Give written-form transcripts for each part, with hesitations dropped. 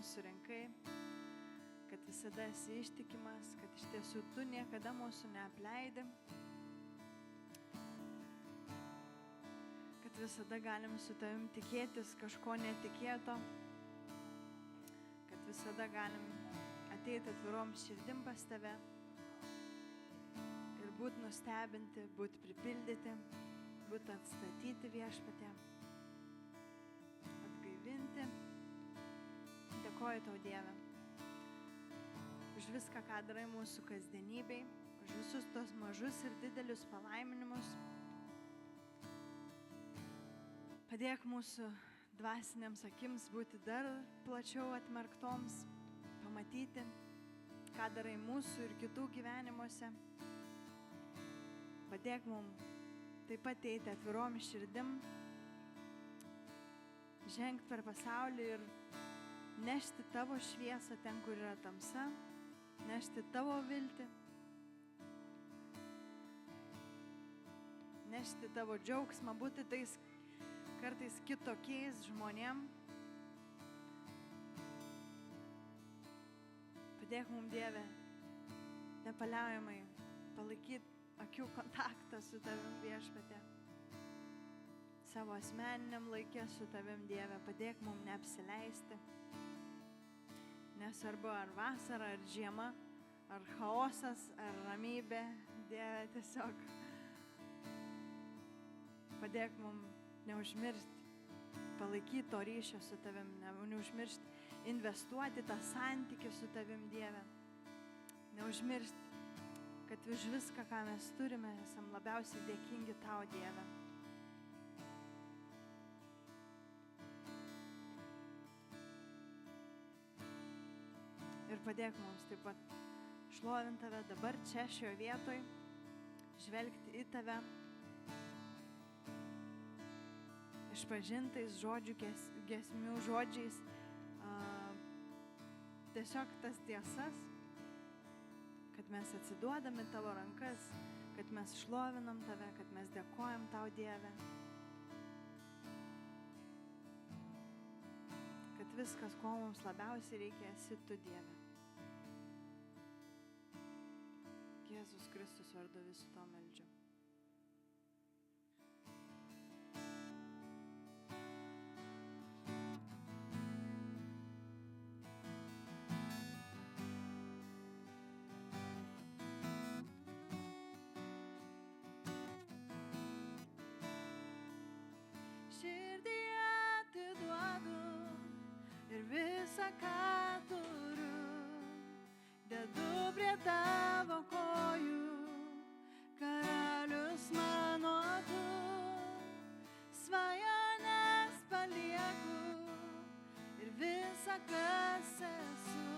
mūsų rinkai, kad visada esi ištikimas, kad iš tiesų tu niekada mūsų neapleidi, kad visada galim su tavim tikėtis kažko netikėto, kad visada galim ateiti atvirom širdim pas tave ir būt nustebinti, būt pripildyti, būt atstatyti Viešpatie, atgaivinti. Dėkoju tau, Dieve, už viską, ką darai mūsų kasdienybei, už visus tos mažus ir didelius palaiminimus. Padėk mūsų dvasiniams akims būti dar plačiau atmerktoms, pamatyti, ką darai mūsų ir kitų gyvenimuose. Padėk mums taip pat eiti atvirom širdim, žengti per pasaulį ir nešti tavo šviesą ten, kur yra tamsa, nešti tavo viltį, nešti tavo džiaugsmą, būti tais kartais kitokiais žmonėm. Padėk mums, Dieve, nepaliaujamai palaikyti akių kontaktą su tavim, Viešpatie. Savo asmeniniam laikė su tavim, Dieve, padėk mums neapsileisti. Nesvarbu, ar vasara, ar žiema, ar chaosas, ar ramybė, Dieve, tiesiog padėk mums neužmiršti, palaikyti to ryšio su tavim, neužmiršti investuoti tą santykį su tavim, Dieve. Neužmiršti, kad už viską, ką mes turime, esam labiausiai dėkingi tau, Dieve. Ir padėk mums taip pat šlovinti tave dabar čia, šioje vietoje, žvelgti į tave, išpažintais žodžių, giesmių žodžiais, tiesiog tas tiesas, kad mes atsiduodami tavo rankas, kad mes šlovinam tave, kad mes dėkojam tau, Dieve, kad viskas, ko mums labiausiai reikia, esi tu, Dieve. Jėzus Kristus vardu visų to meldžiu. Visa, ką turiu, dedu prie tavo kojų, karalius mano tu, svajonės palieku ir visa, kas esu,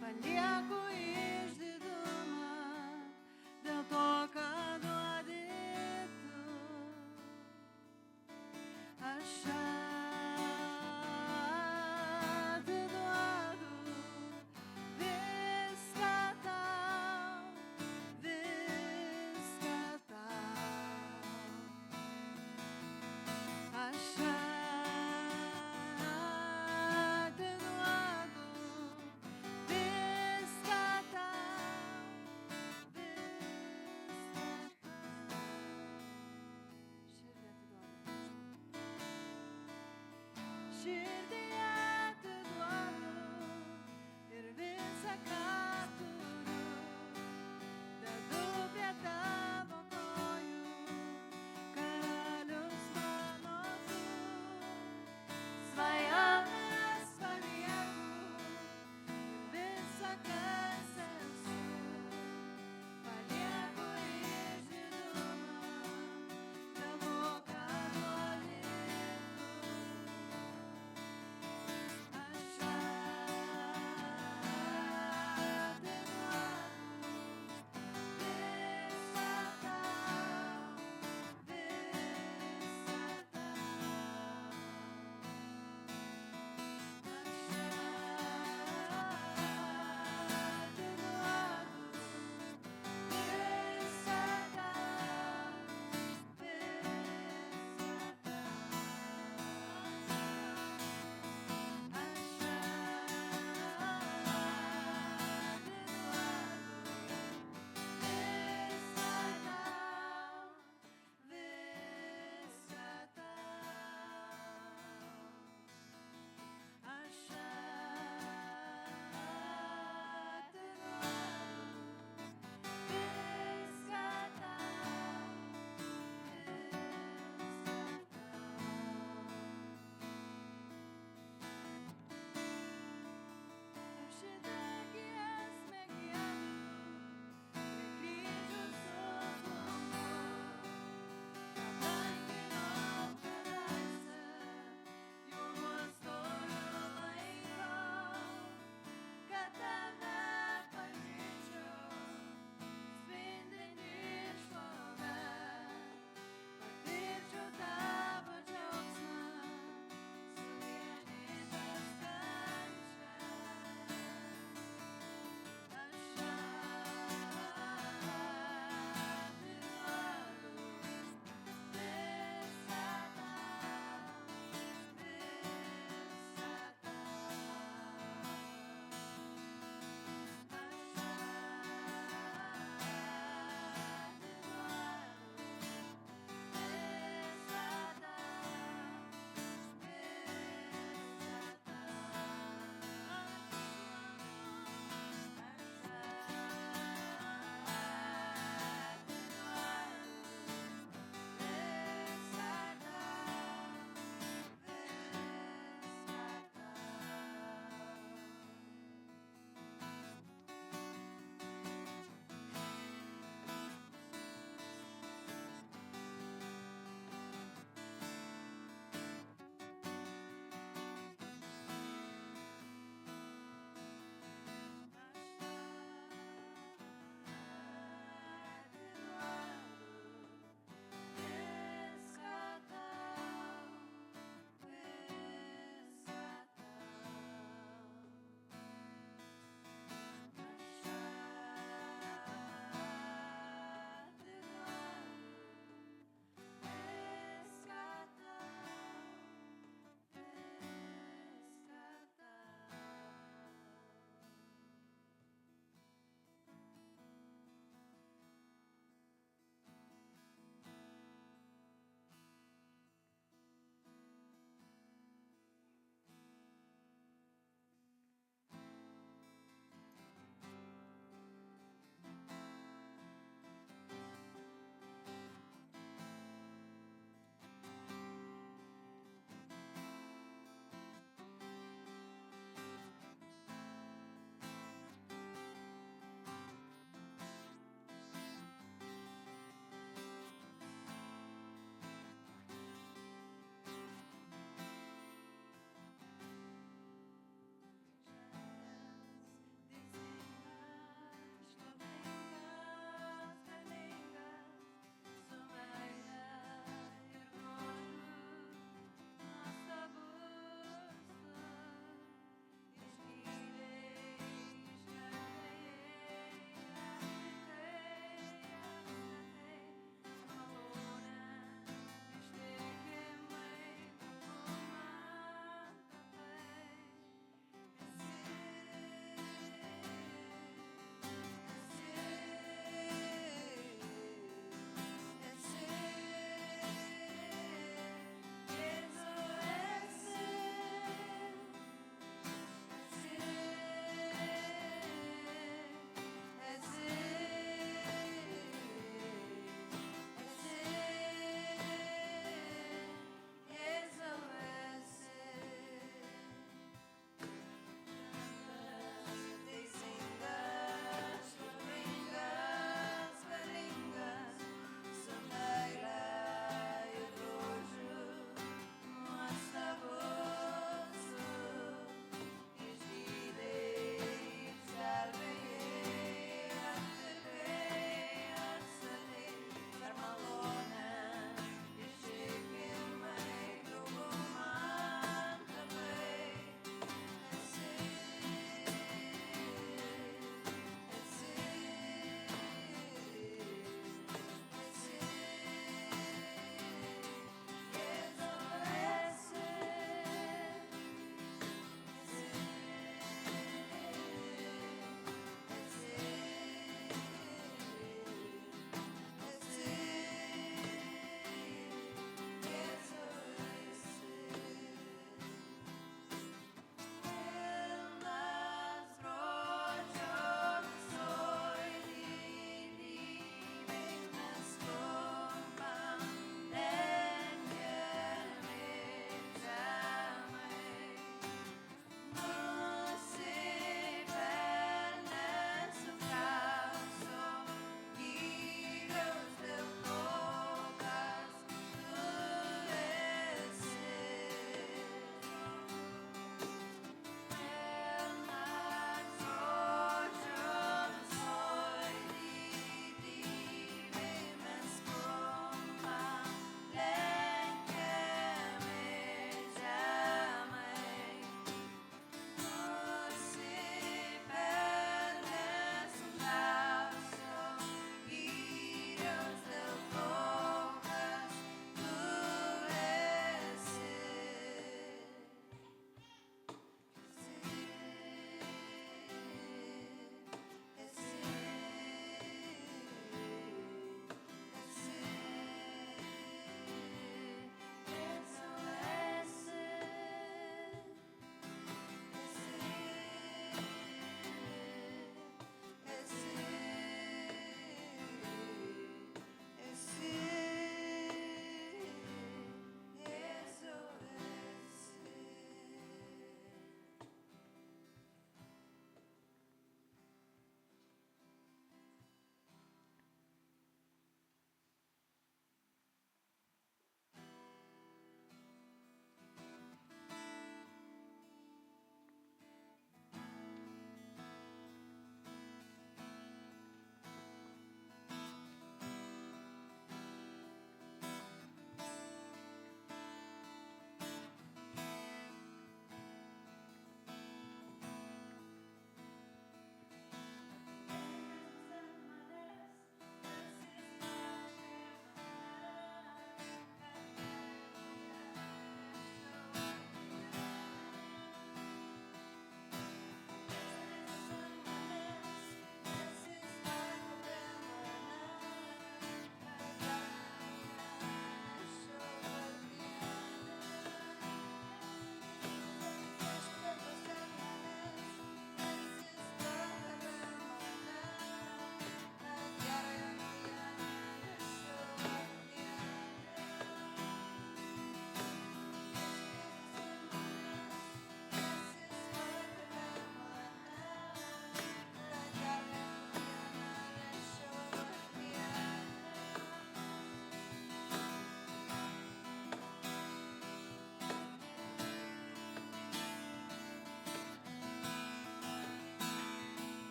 palieku išdidumą dėl to, kad duodi tu. Aš atiduodu viską tau.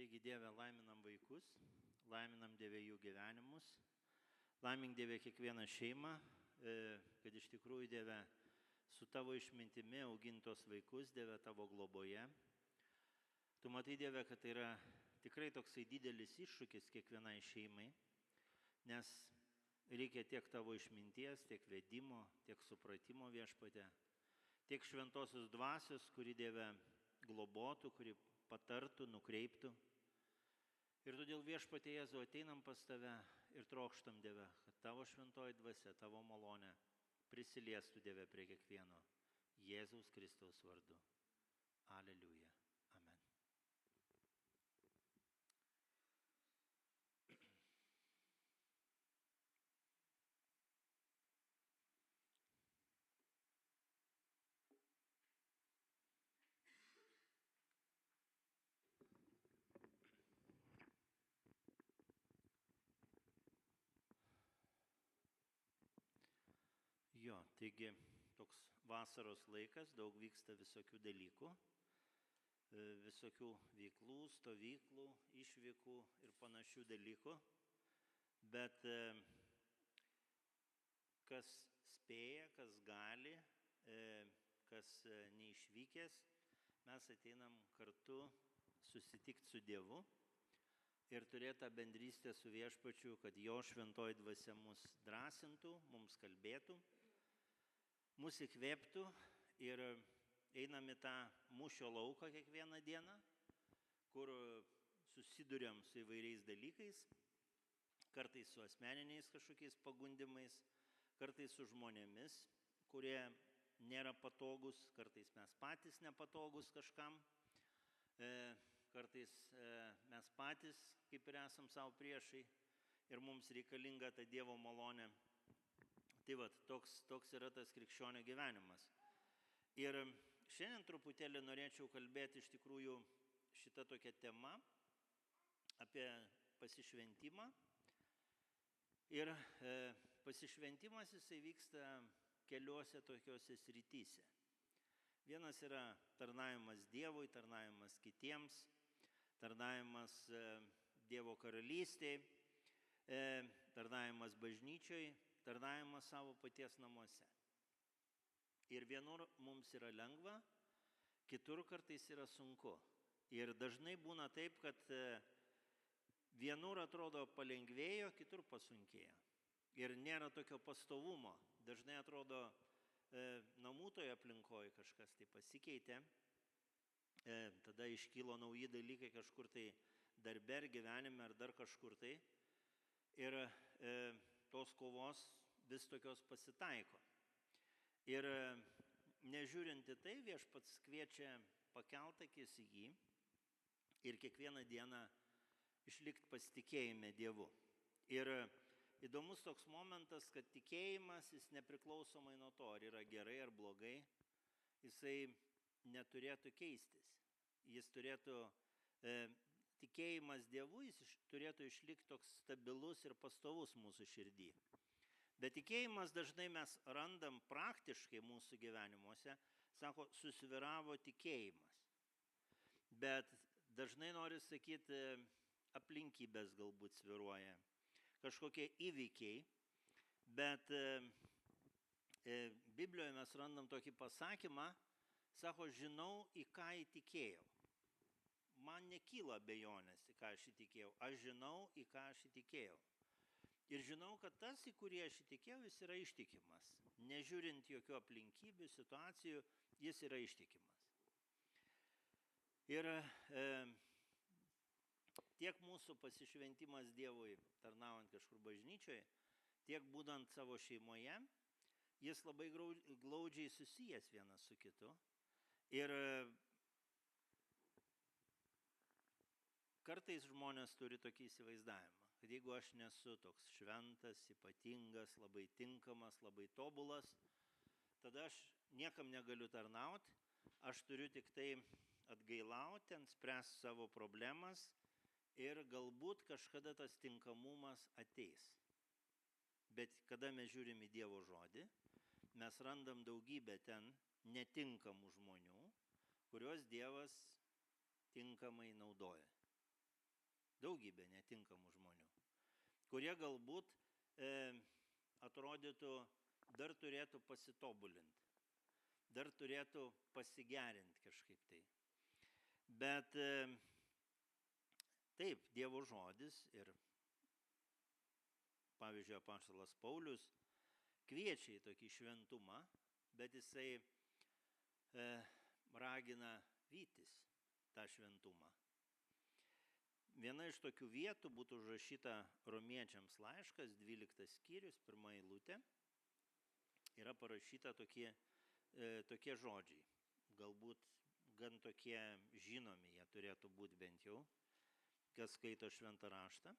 Taigi Dieve, laiminam vaikus, laiminam Dieve jų gyvenimus, laimink Dieve kiekvieną šeimą, kad iš tikrųjų Dieve su tavo išmintimi augintos vaikus, Dieve tavo globoje. Tu matai Dieve, kad tai yra tikrai toksai didelis iššūkis kiekvienai šeimai, nes reikia tiek tavo išminties, tiek vedimo, tiek supratimo Viešpatie, tiek šventosios dvasios, kuri Dieve globotų, kuri patartų, nukreiptų. Ir todėl Viešpatie Jėzau ateinam pas tave ir trokštam Dieve, kad tavo šventoji dvasia, tavo malonė prisiliestų Dieve prie kiekvieno. Jėzaus Kristaus vardu. Aleliuja. Amen. Jo, taigi toks vasaros laikas, daug vyksta visokių dalykų, visokių veiklų, stovyklų, išvykų ir panašių dalykų, bet kas spėja, kas gali, kas neišvykęs, mes ateinam kartu susitikti su Dievu ir turėti tą bendrystę su Viešpačiu, kad jo šventoji dvasia mus drąsintų, mums kalbėtų, mus įkvėptų ir einam į tą mūšio lauką kiekvieną dieną, kur susiduriam su įvairiais dalykais, kartais su asmeniniais kažkokiais pagundimais, kartais su žmonėmis, kurie nėra patogus, kartais mes patys nepatogus kažkam, kartais mes patys kaip ir esam savo priešai ir mums reikalinga ta Dievo malonė. Tai va, toks yra tas krikščionio gyvenimas. Ir šiandien truputėlį norėčiau kalbėti iš tikrųjų šitą tokią temą apie pasišventimą. Ir pasišventimas jisai vyksta keliuose tokiuose srityse. Vienas yra tarnavimas Dievui, tarnavimas kitiems, tarnavimas Dievo karalystėje, tarnavimas bažnyčioj, tarnavimas savo paties namuose. Ir vienur mums yra lengva, kitur kartais yra sunku. Ir dažnai būna taip, kad vienur atrodo palengvėjo, kitur pasunkėjo. Ir nėra tokio pastovumo. Dažnai atrodo namų toje aplinkoje kažkas tai pasikeitė, tada iškylo nauji dalykai kažkur tai darbe ar gyvenime ar dar kažkur tai. Ir tos kovos vis tokios pasitaiko. Ir nežiūrint į tai, Viešpats kviečia pakelt akis į jį ir kiekvieną dieną išlikti pasitikėjime Dievu. Ir įdomus toks momentas, kad tikėjimas, jis nepriklausomai nuo to, ar yra gerai ar blogai, jisai neturėtų keistis. Jis turėtų, tikėjimas Dievu, jis turėtų išlikti toks stabilus ir pastovus mūsų širdį. Bet tikėjimas dažnai mes randam praktiškai mūsų gyvenimuose, sako, susvyravo tikėjimas. Bet dažnai noriu sakyti, aplinkybės galbūt svyruoja, kažkokie įvykiai, bet Biblijoje mes randam tokį pasakymą, sako, žinau, į ką įtikėjau. Man nekyla abejonės, į ką aš įtikėjau. Aš žinau, į ką aš įtikėjau. Ir žinau, kad tas, į kurį aš įtikėjau, jis yra ištikimas. Nežiūrint jokių aplinkybių, situacijų, jis yra ištikimas. Ir tiek mūsų pasišventimas Dievui, tarnaujant kažkur bažnyčioje, tiek būdant savo šeimoje, jis labai glaudžiai susijęs vienas su kitu. Ir kartais žmonės turi tokį įsivaizdavimą, kad jeigu aš nesu toks šventas, ypatingas, labai tinkamas, labai tobulas, tada aš niekam negaliu tarnauti, aš turiu tik tai atgailauti, spręsti savo problemas ir galbūt kažkada tas tinkamumas ateis. Bet kada mes žiūrim į Dievo žodį, mes randam daugybę ten netinkamų žmonių, kuriuos Dievas tinkamai naudoja. daugybė netinkamų žmonių, kurie galbūt atrodytų dar turėtų pasitobulinti, dar turėtų pasigerinti kažkaip tai. Bet taip, Dievo žodis ir, pavyzdžiui, apaštalas Paulius kviečia į tokį šventumą, bet jisai ragina vytis tą šventumą. Viena iš tokių vietų būtų užrašyta Romiečiams laiškas, 12 skyrius, 1 eilutė. Yra parašyta tokie žodžiai. Galbūt gan tokie žinomi, jie turėtų būti bent jau, kas skaito šventą raštą.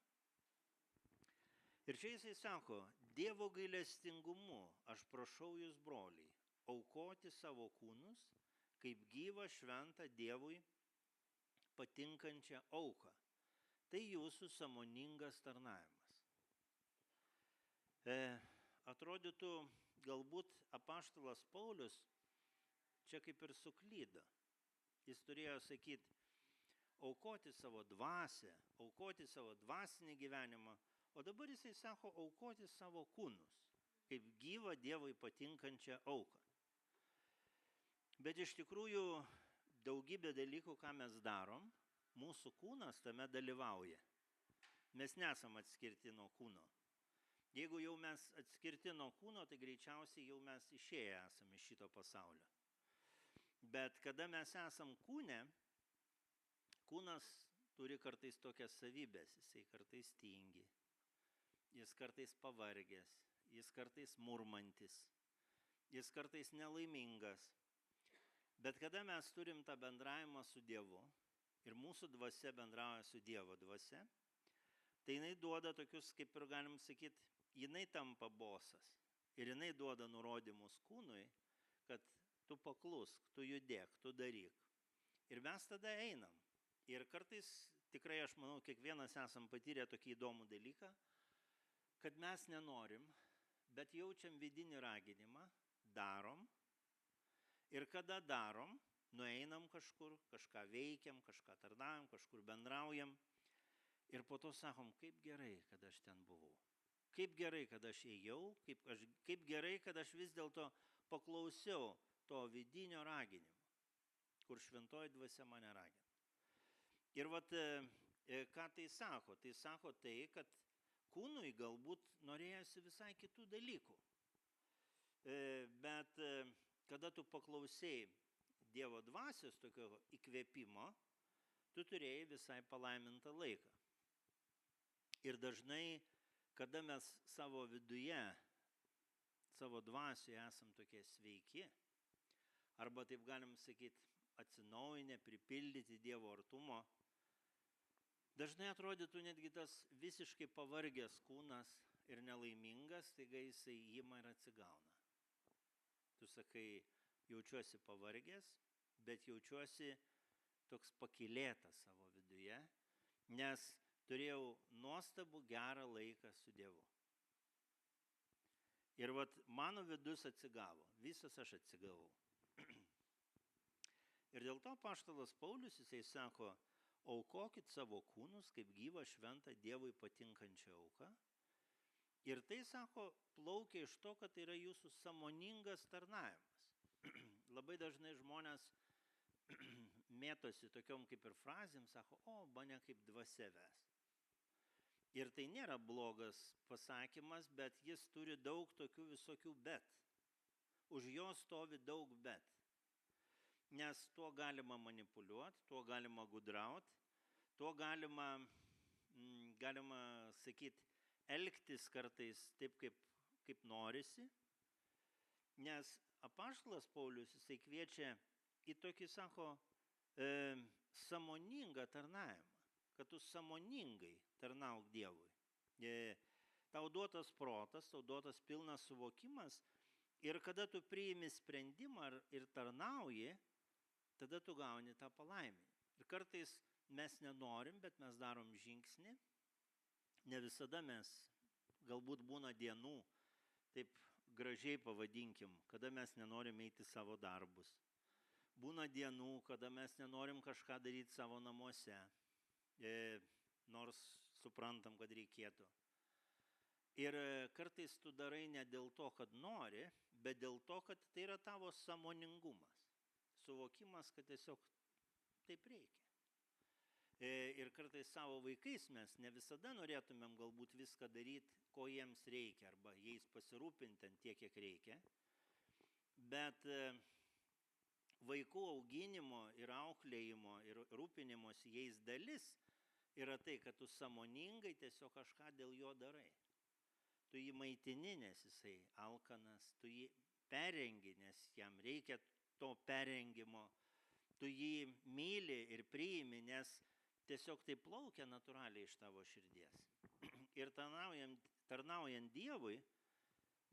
Ir čia jisai sako, Dievo gailestingumu aš prašau jūs, broliai, aukoti savo kūnus kaip gyvą šventą Dievui patinkančią auką. Tai jūsų sąmoningas tarnavimas. Atrodytų, galbūt apaštalas Paulius čia kaip ir suklydo. Jis turėjo sakyti, aukoti savo dvasią, aukoti savo dvasinį gyvenimą, o dabar jisai sako, aukoti savo kūnus, kaip gyvą Dievui patinkančią auką. Bet iš tikrųjų daugybė dalykų, ką mes darom, mūsų kūnas tame dalyvauja. Mes nesam atskirti nuo kūno. Jeigu jau mes atskirti nuo kūno, tai greičiausiai jau mes išėję esame iš šito pasaulio. Bet kada mes esam kūne, kūnas turi kartais tokias savybės, jisai kartais tingi, jis kartais pavargęs, jis kartais murmantis, jis kartais nelaimingas. Bet kada mes turim tą bendravimą su Dievu ir mūsų dvasia bendrauja su Dievo dvasia, tai jinai duoda tokius, kaip ir galim sakyti, jinai tampa bosas ir jinai duoda nurodymus kūnui, kad tu paklusk, tu judėk, tu daryk. Ir mes tada einam. Ir kartais, tikrai aš manau, kiekvienas esam patyrę tokį įdomų dalyką, kad mes nenorim, bet jaučiam vidinį raginimą, darom. Ir kada darom, nueinam kažkur, kažką veikiam, kažką tarnaujam, kažkur bendraujam. Ir po to sakom, kaip gerai, kad aš ten buvau. Kaip gerai, kad aš ėjau, kaip gerai, kad aš vis dėlto paklausiau to vidinio raginimo, kur šventoji dvasia mane ragina. Ir vat, ką tai sako? Tai sako tai, kad kūnui galbūt norėjosi visai kitų dalykų. Bet kada tu paklausėjai Dievo dvasios tokio įkvėpimo, tu turėjai visai palaimintą laiką. Ir dažnai, kada mes savo viduje, savo dvasioje esam tokie sveiki, arba taip galim sakyti, atsinaujinę, pripildyti Dievo artumo, dažnai atrodytų netgi tas visiškai pavargęs kūnas ir nelaimingas, taigi jisai ima ir atsigauna. Tu sakai, jaučiuosi pavargęs, bet jaučiuosi toks pakylėtas savo viduje, nes turėjau nuostabų gerą laiką su Dievu. Ir vat mano vidus atsigavo, visas aš atsigavau. Ir dėl to apaštalas Paulius, jisai sako, aukokit savo kūnus kaip gyvą šventą Dievui patinkančią auką. Ir tai, sako, plaukia iš to, kad tai yra jūsų sąmoningas tarnavimas. Labai dažnai žmonės mėtosi tokiom kaip ir frazėm, sako, o, mane kaip dvasia ves. Ir tai nėra blogas pasakymas, bet jis turi daug tokių visokių bet. Už jo stovi daug bet. Nes tuo galima manipuliuoti, tuo galima gudrauti, tuo galima sakyti, elgtis kartais taip, kaip norisi. Nes apaštalas Paulius, jisai kviečia į tokį, sako, sąmoningą tarnavimą, kad tu sąmoningai tarnauk Dievui. Tau duotas protas, tau duotas pilnas suvokimas ir kada tu priimi sprendimą ir tarnauji, tada tu gauni tą palaiminimą. Ir kartais mes nenorim, bet mes darom žingsnį. Ne visada mes, galbūt būna dienų, taip gražiai pavadinkim, kada mes nenorim eiti savo darbus. Būna dienų, kada mes nenorim kažką daryti savo namuose. nors suprantam, kad reikėtų. Ir kartais tu darai ne dėl to, kad nori, bet dėl to, kad tai yra tavo sąmoningumas. Suvokimas, kad tiesiog taip reikia. Ir kartais savo vaikais mes ne visada norėtumėm galbūt viską daryti, ko jiems reikia, arba jais pasirūpinti tiek, kiek reikia. Bet vaikų auginimo ir auklėjimo ir rūpinimosi jais dalis yra tai, kad tu sąmoningai tiesiog kažką dėl jo darai. Tu jį maitini, nes jisai alkanas, tu jį perengi, nes jam reikia to perengimo, tu jį myli ir priimi, nes tiesiog tai plaukia natūraliai iš tavo širdies. Ir tarnaujant Dievui,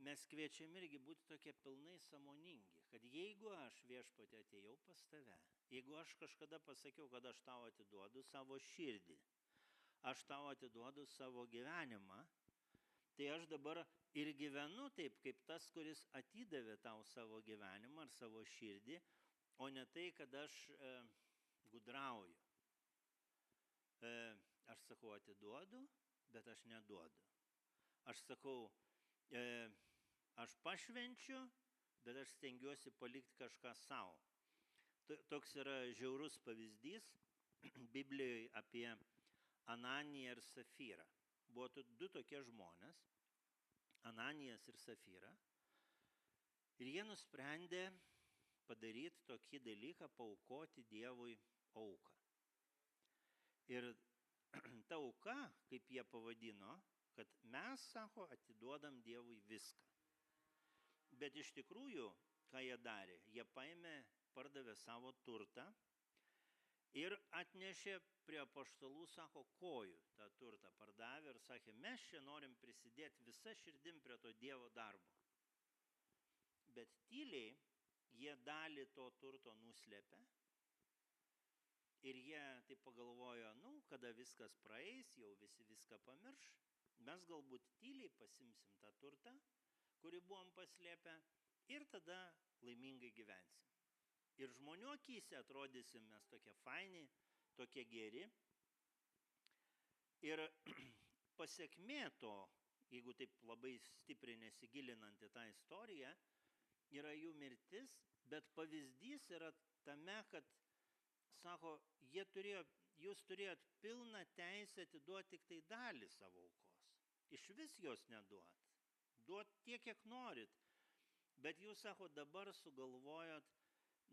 mes kviečiam irgi būti tokie pilnai sąmoningi, kad jeigu aš Viešpatie atėjau pas tave, jeigu aš kažkada pasakiau, kad aš tau atiduodu savo širdį, aš tau atiduodu savo gyvenimą, tai aš dabar ir gyvenu taip, kaip tas, kuris atidavė tau savo gyvenimą ar savo širdį, o ne tai, kad aš gudrauju. Aš sakau atiduodu, bet aš neduodu. Aš sakau, aš pašvenčiu, bet aš stengiuosi palikti kažką savo. Toks yra žiaurus pavyzdys Biblijoje apie Ananiją ir Safyrą. Buvo du tokie žmonės, Ananijas ir Safyra, ir jie nusprendė padaryti tokį dalyką, paaukoti Dievui auką. Ir ta auka, kaip jie pavadino, kad mes, sako, atiduodam Dievui viską. Bet iš tikrųjų, ką jie darė, jie paėmė, pardavė savo turtą ir atnešė prie apaštalų, sako, kojų tą turtą pardavė ir sakė, mes čia norim prisidėti visą širdim prie to Dievo darbo. Bet tyliai jie dalį to turto nuslėpė ir jie taip pagalvojo, kada viskas praeis, jau visi viską pamirš, mes galbūt tyliai pasimsim tą turtą, kurį buvom paslėpę ir tada laimingai gyvensim. Ir žmonių akyse atrodysim mes tokie faini, tokie geri. Ir pasiekmė to, jeigu taip labai stipriai nesigilinant į tą istoriją, yra jų mirtis, bet pavyzdys yra tame, kad, sako, jūs turėjot pilną teisę atiduoti tik tai dalį savo aukos. Iš vis jos neduot. Duot tiek, kiek norit. Bet jūs, sako, dabar sugalvojot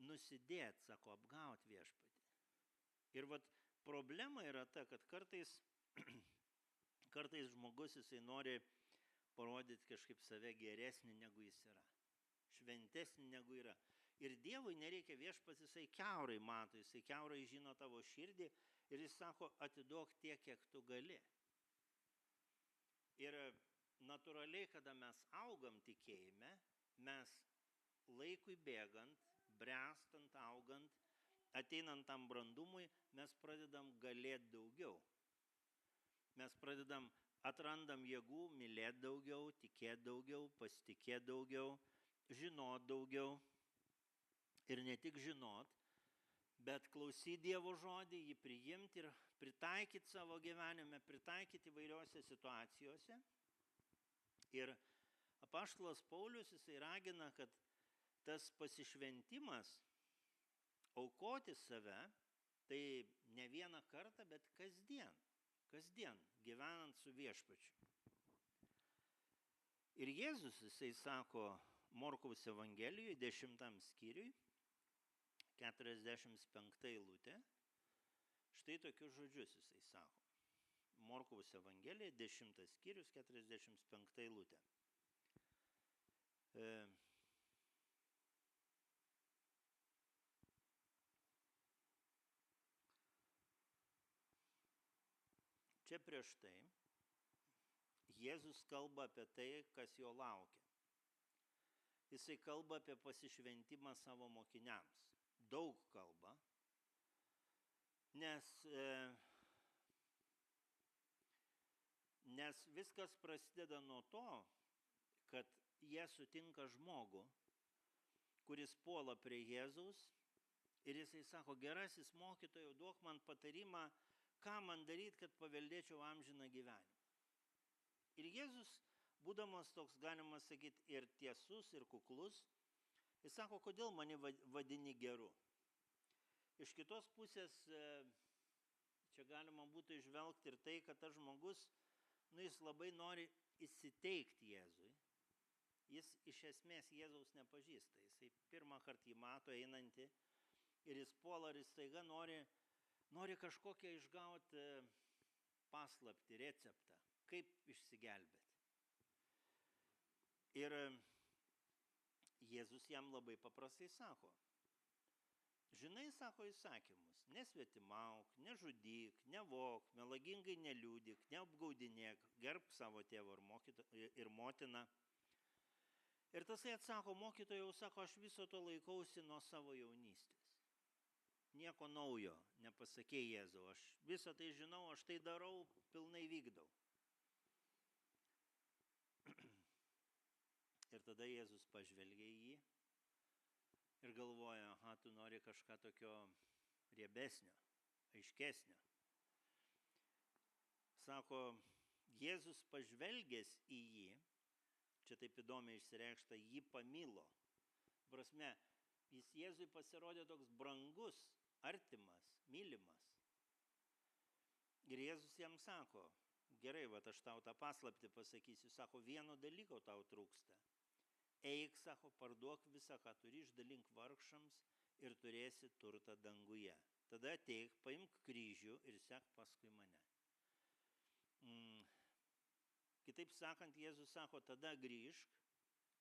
nusidėt, sako, apgaut Viešpatį. Ir vat problema yra ta, kad kartais žmogus jisai nori parodyti kažkaip save geresnį, negu jis yra. Šventesnį, negu yra. Ir Dievui nereikia, Viešpats, jisai kiaurai mato, jisai kiaurai žino tavo širdį ir jis sako, atiduok tiek, kiek tu gali. Ir natūraliai, kada mes augam tikėjime, mes laikui bėgant, bręstant, augant, ateinant tam brandumui, mes pradedam galėti daugiau. Mes atrandam jėgų mylėti daugiau, tikėti daugiau, pasitikėti daugiau, žinot daugiau. Ir ne tik žinot, bet klausyti Dievo žodį, jį priimti ir pritaikyti savo gyvenime, pritaikyti įvairiose situacijose. Ir apaštalas Paulius, jisai ragina, kad tas pasišventimas, aukoti save, tai ne vieną kartą, bet kasdien, gyvenant su Viešpačiu. Ir Jėzus, jisai sako Morkaus Evangelijoje, 10 skyriui, 45 eilutė, štai tokius žodžius jisai sako. Morkaus Evangelija, 10 skyrius, 45 eilutė. Čia prieš tai Jėzus kalba apie tai, kas jo laukia. Jisai kalba apie pasišventimą savo mokiniams. Daug kalba, nes viskas prasideda nuo to, kad jie sutinka žmogų, kuris puola prie Jėzaus ir jisai sako, gerasis mokytojau, duok man patarimą, ką man daryti, kad paveldėčiau amžiną gyvenimą. Ir Jėzus, būdamas toks, galima sakyti, ir tiesus, ir kuklus, jis sako, kodėl mane vadini geru. Iš kitos pusės, čia galima būtų išvelgti ir tai, kad tas žmogus, jis labai nori įsiteikti Jėzui. Jis iš esmės Jėzaus nepažįsta. Jisai pirmą kartą jį mato einantį ir jis puola ir jis staiga nori kažkokią išgauti paslaptį, receptą, kaip išsigelbėti. Ir Jėzus jam labai paprastai sako, žinai, sako įsakymus, nesvetimauk, nežudyk, nevok, melagingai neliūdik, neapgaudinėk, gerbk savo tėvą ir motiną. Ir tasai atsako, mokytojau, sako, aš viso to laikausi nuo savo jaunystės. Nieko naujo nepasakė Jėzau, aš visą tai žinau, aš tai darau, pilnai vykdau. Ir tada Jėzus pažvelgia į jį ir galvoja, aha, tu nori kažką tokio riebesnio, aiškesnio. Sako, Jėzus pažvelgęs į jį, čia taip įdomiai išsireikšta, jį pamilo. Prasme, jis Jėzui pasirodė toks brangus, artimas, mylimas. Ir Jėzus jam sako, gerai, va, aš tau tą paslaptį pasakysiu, sako, vieno dalyko tau trūksta. Eik, sako, parduok visą, ką turi, išdalink vargšams ir turėsi turtą danguje. Tada ateik, paimk kryžių ir sek paskui mane. Kitaip sakant, Jėzus sako, tada grįžk,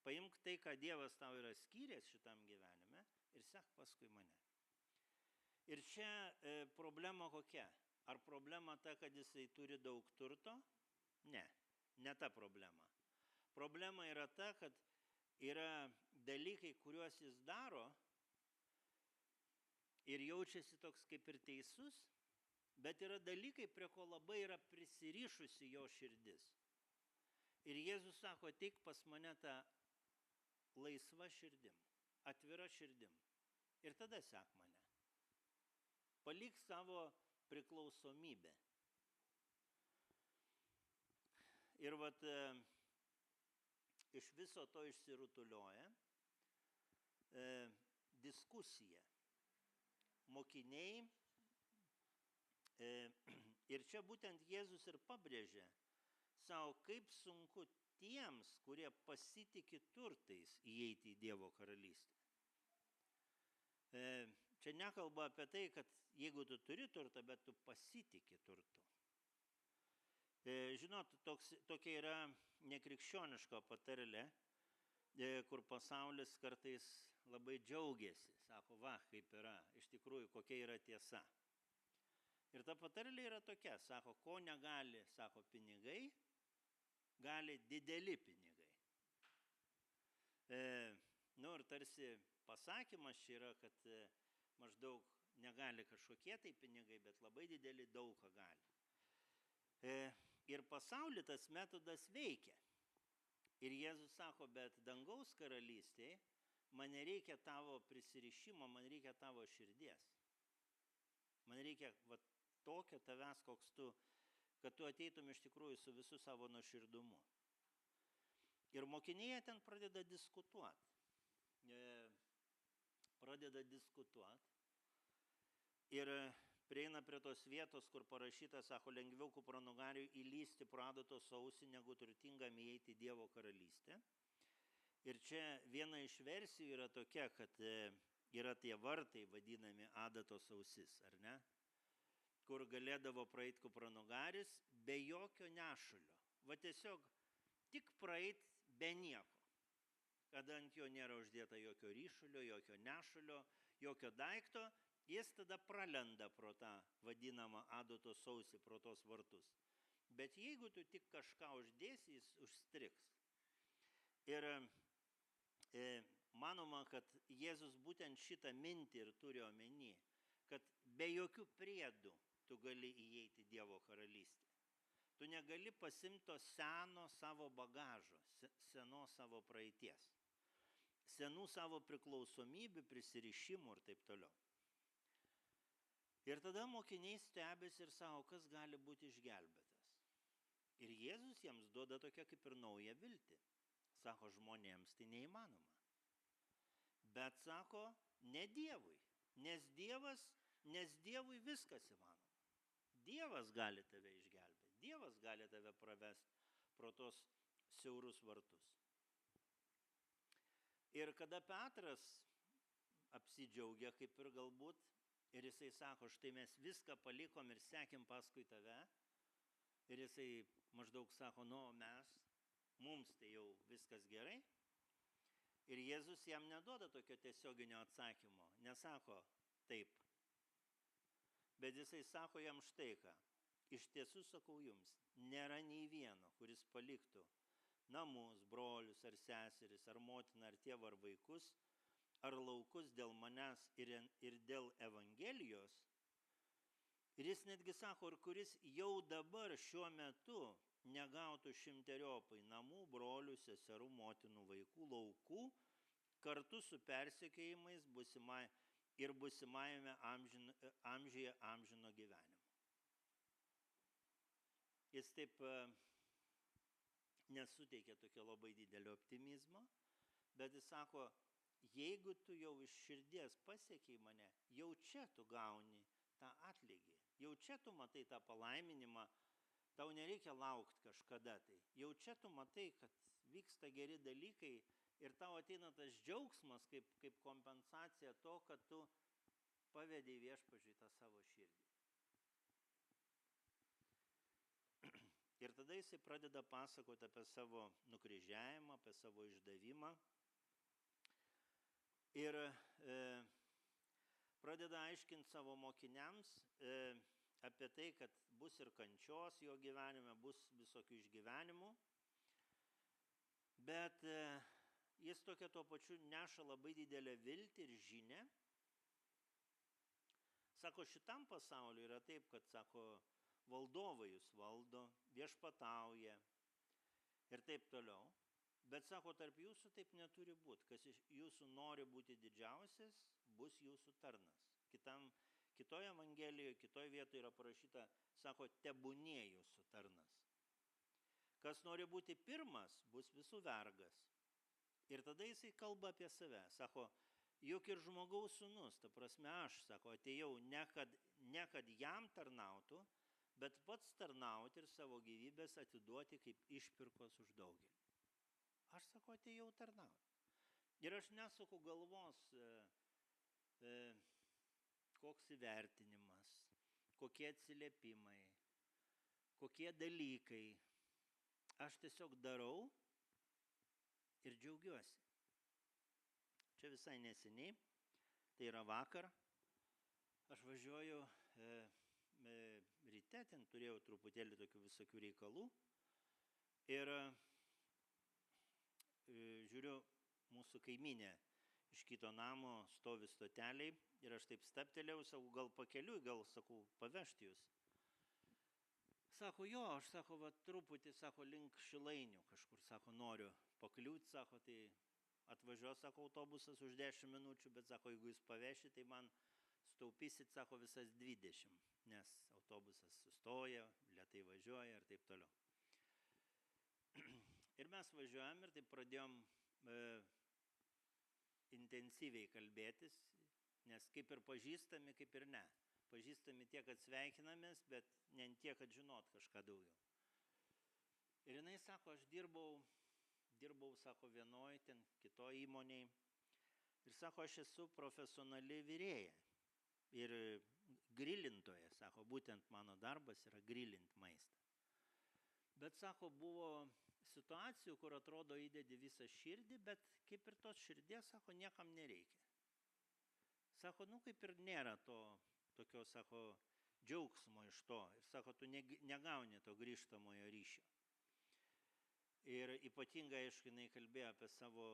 paimk tai, ką Dievas tau yra skyręs šitam gyvenime ir sek paskui mane. Ir čia problema kokia? Ar problema ta, kad jisai turi daug turto? Ne ta problema. Problema yra ta, kad yra dalykai, kuriuos jis daro ir jaučiasi toks kaip ir teisus, bet yra dalykai, prie ko labai yra prisirišusi jo širdis. Ir Jėzus sako, ateik pas mane tą laisvą širdim, atvira širdim. Ir tada sek mane. Palik savo priklausomybę. Ir vat iš viso to išsirutulioja diskusija. Mokiniai, ir čia būtent Jėzus ir pabrėžia, savo, kaip sunku tiems, kurie pasitikė turtais, įeiti į Dievo karalystę. Čia nekalba apie tai, kad jeigu tu turi turtą, bet tu pasitikė turtu. Žinot, tokia yra nekrikščioniška patarlė, kur pasaulis kartais labai džiaugiasi. Sako, va, kaip yra, iš tikrųjų, kokia yra tiesa. Ir ta patarlė yra tokia, sako, ko negali, sako, pinigai, gali dideli pinigai. Ir tarsi pasakymas čia yra, kad maždaug negali kažkokie tai pinigai, bet labai dideli daug ką gali. Ir pasaulyje tas metodas veikia. Ir Jėzus sako, bet dangaus karalystėje man nereikia tavo prisirišimo, man reikia tavo širdies. Man reikia tokio tavęs, koks tu, kad tu ateitum iš tikrųjų su visu savo nuoširdumu. Ir mokiniai ten pradeda diskutuoti. Ir prieina prie tos vietos, kur parašyta, sako, lengviau kupranugariui įlysti pro adatos ausį, negu turtingam įeiti į Dievo karalystę. Ir čia viena iš versijų yra tokia, kad yra tie vartai vadinami adatos ausis, ar ne? Kur galėdavo praeiti kupranugaris be jokio nešulio. Va tiesiog tik praeiti be nieko. Kada ant jo nėra uždėta jokio ryšulio, jokio nešulio, jokio daikto, jis tada pralenda pro tą vadinamą adatos ausį, pro tos vartus. Bet jeigu tu tik kažką uždėsi, jis užstriks. Ir manoma, kad Jėzus būtent šitą mintį ir turi omeny, kad be jokių priedų tu gali įeiti Dievo karalystę. Tu negali pasimti to seno savo bagažo, senos savo praeities, senų savo priklausomybių, prisirišimų ir taip toliau. Ir tada mokiniai stebėsi ir sako, kas gali būti išgelbėtas. Ir Jėzus jiems duoda tokią kaip ir naują viltį. Sako, žmonėms tai neįmanoma. Bet sako, ne Dievui, nes Dievui viskas įmanoma. Dievas gali tave išgelbėti, Dievas gali tave pravesti pro tos siaurus vartus. Ir kada Petras apsidžiaugia kaip ir galbūt, ir jisai sako, štai mes viską palikom ir sekėm paskui tave, ir jisai maždaug sako, mums tai jau viskas gerai. Ir Jėzus jam neduoda tokio tiesioginio atsakymo, nesako taip. Bet jisai sako jam štai ką, iš tiesų sakau jums, nėra nei vieno, kuris paliktų namus, brolius ar seseris, ar motiną, ar tėvą, ar vaikus, ar laukus dėl manęs ir dėl Evangelijos. Ir jis netgi sako, ir kuris jau dabar šiuo metu negautų 100-eriopai namų, brolių, seserų, motinų, vaikų, laukų, kartu su persekiojimais busimajame amžiuje amžino gyvenimo. Jis taip nesuteikia tokio labai didelio optimizmo, bet jis sako, jeigu tu jau iš širdies pasiekiai mane, jau čia tu gauni tą atlygį, jau čia tu matai tą palaiminimą, tau nereikia laukti kažkada tai. Jau čia tu matai, kad vyksta geri dalykai ir tau ateina tas džiaugsmas kaip kompensacija to, kad tu pavedei Viešpačiui tą savo širdį. Ir tada jisai pradeda pasakoti apie savo nukryžiavimą, apie savo išdavimą. Ir pradeda aiškinti savo mokiniams apie tai, kad bus ir kančios jo gyvenime, bus visokių išgyvenimų. Bet jis tokia tuo pačiu neša labai didelę viltį ir žinią. Sako, šitam pasauliu yra taip, kad, sako, valdovai jūs valdo, viešpatauja ir taip toliau. Bet, sako, tarp jūsų taip neturi būti. Kas iš jūsų nori būti didžiausias, bus jūsų tarnas. Kitoje Evangelijoje, kitoje vietoje yra parašyta, sako, tebūnie jūsų tarnas. Kas nori būti pirmas, bus visų vergas. Ir tada jisai kalba apie save. Sako, juk ir žmogaus sūnus, ta prasme aš, sako, atėjau ne kad jam tarnautų, bet pats tarnauti ir savo gyvybės atiduoti kaip išpirkos už daugelį. Aš, sako, atėjau tarnauti. Ir aš nesuku galvos, koks įvertinimas, kokie atsiliepimai, kokie dalykai. Aš tiesiog darau ir džiaugiuosi. Čia visai neseniai, tai yra vakar, aš važiuoju ryte, ten turėjau truputėlį tokių visokių reikalų ir žiūriu, mūsų kaiminė iš kito namo stovi stoteliai ir aš taip staptelėjau, sakau, gal pakeliui, gal, sakau, pavežti jūs. Sako, jo, aš, sako, va, truputį, sako, link Šilainių kažkur, sako, noriu pakliūti, sako, tai atvažiuos, sako, autobusas už 10 minučių, bet, sako, jeigu jūs pavešit, tai man staupysit, sako, visas 20, nes autobusas sustoja, lėtai važiuoja ir taip toliau. Ir mes važiuojam ir taip pradėjom intensyviai kalbėtis, nes kaip ir pažįstami, kaip ir ne. Pažįstami tiek, kad sveikinamės, bet ne tiek, kad žinot kažką daugiau. Ir jinai sako, aš dirbau, sako, vienoj, ten kitoj įmonėj. Ir sako, aš esu profesionali virėja. Ir grilintoja, sako, būtent mano darbas yra grilint maistą. Bet, sako, buvo situacijų, kur atrodo įdedi visą širdį, bet kaip ir tos širdies, sako, niekam nereikia. Sako, kaip ir nėra tokio, sako, džiaugsmo iš to. Ir sako, tu negauni to grįžtamojo ryšio. Ir ypatingai, aišku, jinai kalbėjo apie savo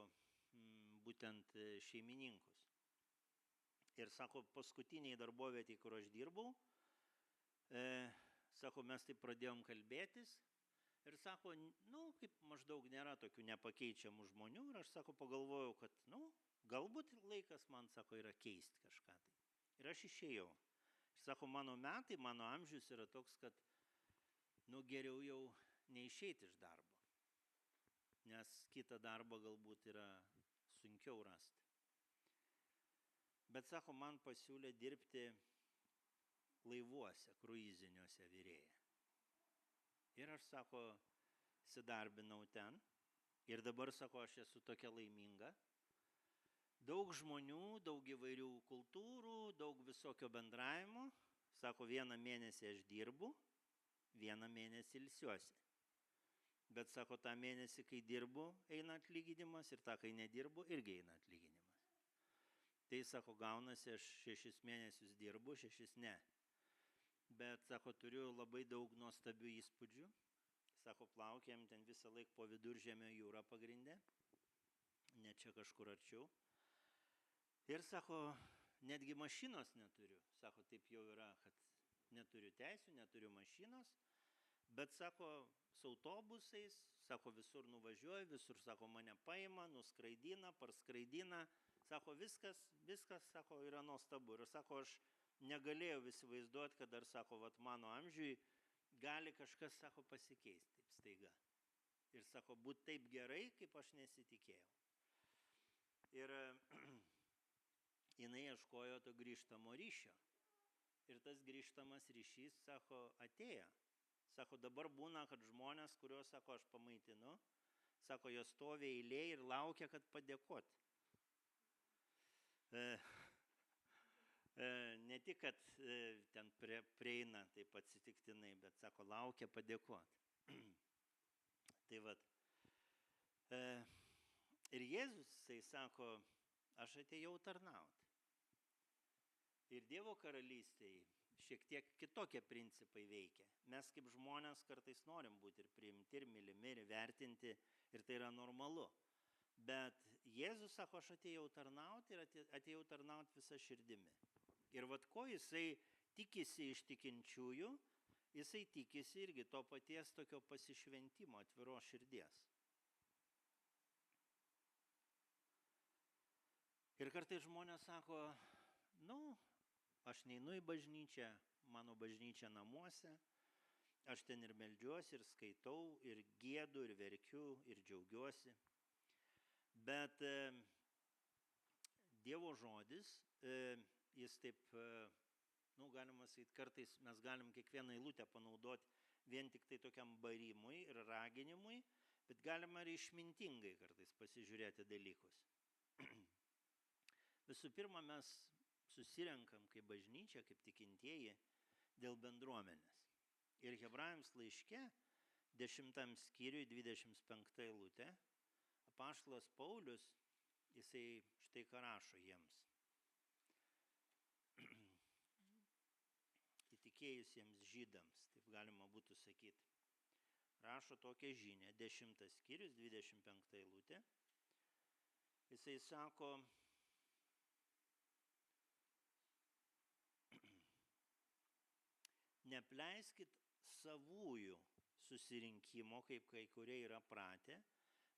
būtent šeimininkus. Ir sako, paskutiniai darbovietėje, kur aš dirbau, sako, mes taip pradėjom kalbėtis. Ir sako, kaip maždaug nėra tokių nepakeičiamų žmonių. Ir aš, sako, pagalvojau, kad, galbūt laikas man, sako, yra keisti kažką tai. Ir aš išėjau. Sako, mano metai, mano amžius yra toks, kad, geriau jau neišeiti iš darbo. Nes kitą darbą galbūt yra sunkiau rasti. Bet, sako, man pasiūlė dirbti laivuose, kruiziniuose virėja. Ir aš, sako, įsidarbinau ten. Ir dabar, sako, aš esu tokia laiminga. Daug žmonių, daug įvairių kultūrų, daug visokio bendravimo. Sako, 1 mėnesį aš dirbu, 1 mėnesį ilsiuosi. Bet, sako, tą mėnesį, kai dirbu, eina atlyginimas ir tą, kai nedirbu, irgi eina atlyginimas. Tai, sako, gaunasi, aš 6 mėnesius dirbu, 6 ne. Bet, sako, turiu labai daug nuostabių įspūdžių. Sako, plaukėm ten visą laiką po Viduržemio jūrą pagrindė, ne čia kažkur arčiau. Ir, sako, netgi mašinos neturiu. Sako, taip jau yra, kad neturiu teisių, neturiu mašinos. Bet, sako, su autobusais, sako, visur nuvažiuoju, visur, sako, mane paima, nuskraidina, parskraidina. Sako, viskas, sako, yra nuostabu. Ir, sako, aš negalėjau įsivaizduoti, kad dar, sako, vat mano amžiui gali kažkas, sako, pasikeisti taip staiga. Ir, sako, būt taip gerai, kaip aš nesitikėjau. Ir jinai ieškojo to grįžtamo ryšio. Ir tas grįžtamas ryšys, sako, atėjo. Sako, dabar būna, kad žmonės, kuriuos, sako, aš pamaitinu, sako, jos stovi eilėje ir laukia, kad padėkot. Ne tik, kad ten prieina taip atsitiktinai, bet, sako, laukia padėkot. Tai vat. Ir Jėzus, jisai sako, aš atėjau tarnauti. Ir Dievo karalystėje šiek tiek kitokie principai veikia. Mes kaip žmonės kartais norim būti ir priimti, ir mylimi, ir vertinti, ir tai yra normalu. Bet Jėzus sako, aš atėjau tarnauti ir atėjau tarnauti visą širdimi. Ir vat ko jisai tikisi iš tikinčiųjų, jisai tikisi irgi to paties tokio pasišventimo, atviros širdies. Ir kartais žmonės sako, aš neinu į bažnyčią, mano bažnyčia namuose, aš ten ir meldžiuosi, ir skaitau, ir giedu, ir verkiu, ir džiaugiuosi. Bet Dievo žodis, jis taip, galima sakyti, kartais mes galim kiekvieną eilutę panaudoti vien tik tai tokiam barimui ir raginimui, bet galima ir išmintingai kartais pasižiūrėti dalykus. Visų pirma, mes susirenkam kaip bažnyčia, kaip tikintieji dėl bendruomenės. Ir Hebrajams laiške, 10 skyriui, 25 eilutė, apaštalas Paulius, jisai štai ką rašo jiems. Įtikėjusiems žydams, taip galima būtų sakyti. Rašo tokią žinią, 10 skyrius, 25 eilutė. Jisai sako, nepleiskit savųjų susirinkimo, kaip kai kurie yra pratę,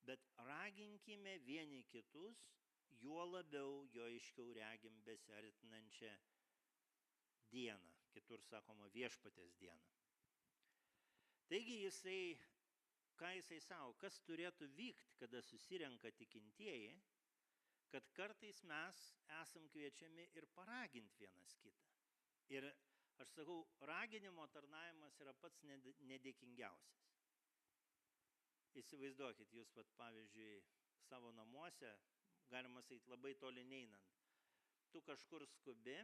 bet raginkime vieni kitus, juo labiau jo aiškiau regim besiartinančią dieną. Kitur sakoma viešpatės dieną. Taigi ką jisai savo, kas turėtų vykti, kada susirenka tikintieji, kad kartais mes esam kviečiami ir paraginti vienas kitą. Ir aš sakau, raginimo tarnavimas yra pats nedėkingiausias. Įsivaizduokit, jūs, pavyzdžiui, savo namuose, galima sakyti, labai toli neinant, tu kažkur skubi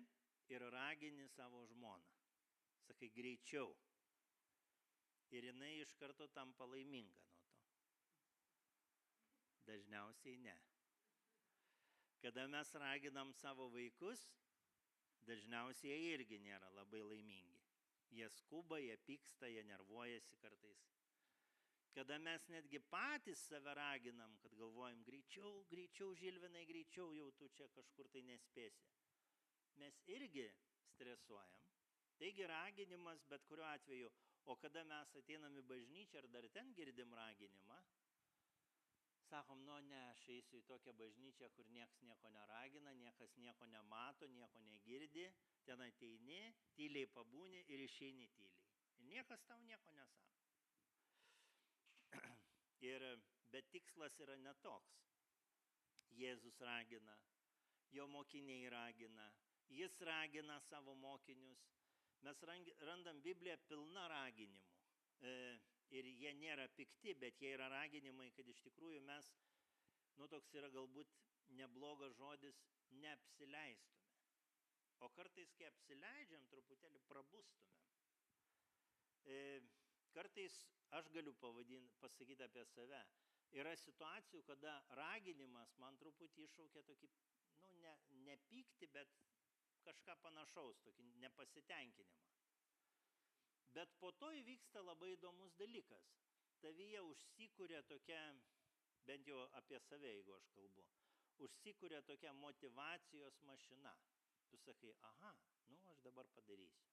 ir ragini savo žmoną. Sakai, greičiau. Ir jinai iš karto tampa laiminga nuo to. Dažniausiai ne. Kada mes raginam savo vaikus, dažniausiai jie irgi nėra labai laimingi. Jie skuba, jie pyksta, jie nervuojasi kartais. Kada mes netgi patys save raginam, kad galvojam, greičiau, Žilvinai, greičiau, jau tu čia kažkur tai nespėsi. Mes irgi stresuojam. Taigi raginimas bet kuriuo atveju. O kada mes ateinam į bažnyčią ir dar ten girdim raginimą, sakom, ne, aš eisiu į tokią bažnyčią, kur niekas nieko neragina, niekas nieko nemato, nieko negirdi, ten ateini, tyliai pabūni ir išeini tyliai. Ir niekas tau nieko nesako. Bet tikslas yra netoks. Jėzus ragina, jo mokiniai ragina, jis ragina savo mokinius. Mes randam Bibliją pilna raginimų. Ir jie nėra pikti, bet jie yra raginimai, kad iš tikrųjų mes, toks yra galbūt neblogas žodis, neapsileistume. O kartais, kai apsileidžiam, truputėlį prabustumėm. Kartais aš galiu pasakyti apie save. Yra situacijų, kada raginimas man truputį iššaukia tokį, ne pyktį, bet kažką panašaus, tokį nepasitenkinimą. Bet po to įvyksta labai įdomus dalykas. Tavyje užsikūrė tokia, bent jau apie save, jeigu aš kalbu, užsikūrė tokia motivacijos mašina. Tu sakai, aha, aš dabar padarysiu.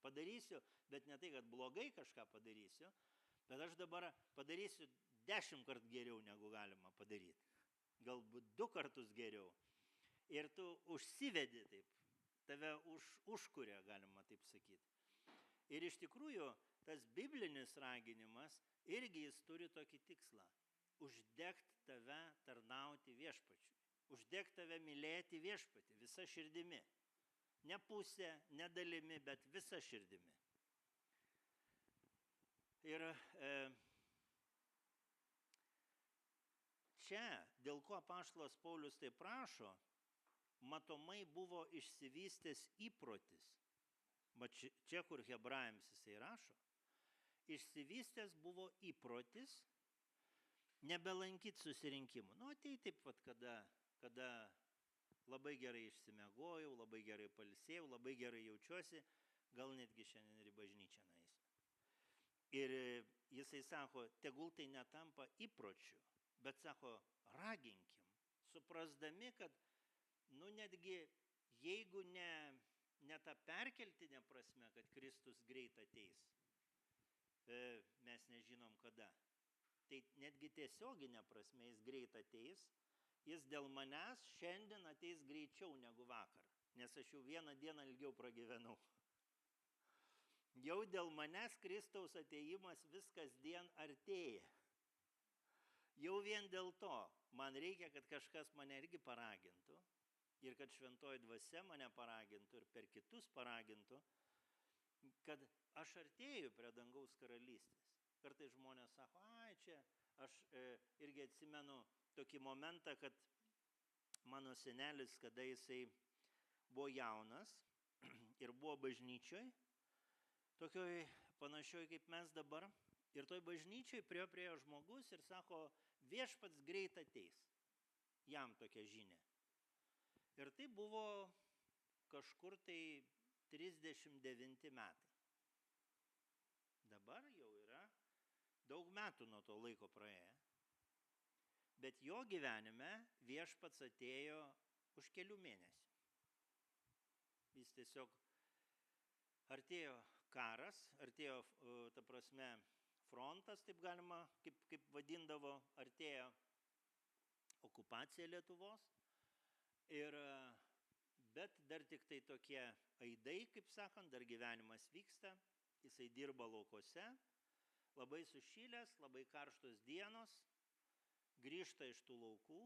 Padarysiu, bet ne tai, kad blogai kažką padarysiu, bet aš dabar padarysiu 10 kartų geriau, negu galima padaryti. Galbūt 2 kartus geriau. Ir tu užsivedi taip, tave užkuria, galima taip sakyti. Ir iš tikrųjų, tas biblinis raginimas, irgi jis turi tokį tikslą. Uždegt tave tarnauti viešpačiui. Uždegt tave mylėti viešpatį, visa širdimi. Ne pusė, ne dalimi, bet visa širdimi. Ir čia, dėl ko apaštalas Paulius taip prašo, matomai buvo išsivystęs įprotis. Čia, kur Hebrajams jisai rašo, išsivystęs buvo įprotis nebelankyti susirinkimų. Atei taip pat, kada labai gerai išsimiegojau, labai gerai pailsėjau, labai gerai jaučiuosi, gal netgi šiandien ir į bažnyčią nueisiu. Ir jisai sako, tegul tai netampa įpročiu, bet sako, raginkim, suprasdami, kad, netgi jeigu ne ta perkeltinė prasme, kad Kristus greit ateis, mes nežinom kada. Tai netgi tiesioginė prasme jis greit ateis, jis dėl manęs šiandien ateis greičiau negu vakar, nes aš jau 1 dieną ilgiau pragyvenau. Jau dėl manęs Kristaus ateimas vis kasdien artėja. Jau vien dėl to man reikia, kad kažkas mane irgi paragintų. Ir kad šventoji dvasia mane paragintų ir per kitus paragintų, kad aš artėju prie dangaus karalystės. Kartais žmonės sako, čia aš irgi atsimenu tokį momentą, kad mano senelis, kada jisai buvo jaunas ir buvo bažnyčioj, tokioj panašioj kaip mes dabar, ir toj bažnyčioj priėjo žmogus ir sako, viešpats greit ateis. Jam tokia žinia. Ir tai buvo kažkur tai 39 metai. Dabar jau yra daug metų nuo to laiko praėję. Bet jo gyvenime viešpats atėjo už kelių mėnesių. Jis tiesiog artėjo karas, artėjo, ta prasme, frontas, taip galima, kaip vadindavo, artėjo okupacija Lietuvos. Bet dar tik tai tokie aidai, kaip sakant, dar gyvenimas vyksta, jisai dirba laukose, labai sušilęs, labai karštos dienos, grįžta iš tų laukų,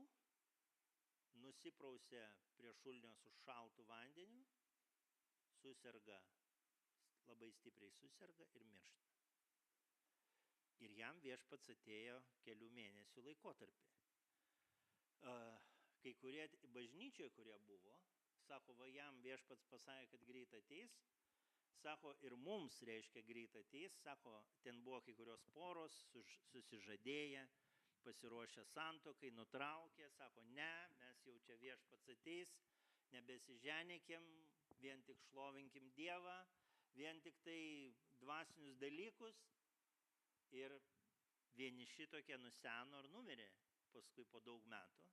nusiprausia prie šulinio su šaltu vandeniu, susirga, labai stipriai susirga ir miršta. Ir jam viešpats atėjo kelių mėnesių laikotarpį. Kai kurie bažnyčioje, kurie buvo, sako, va jam viešpats pasakė, kad greit ateis, sako, ir mums reiškia greit ateis, sako, ten buvo kai kurios poros, susižadėję, pasiruošę santuokai, nutraukė, sako, ne, mes jau čia viešpats ateis, nebesiženėkim, vien tik šlovinkim Dievą, vien tik tai dvasinius dalykus, ir vieniši tokie nuseno ir numirė paskui po daug metų.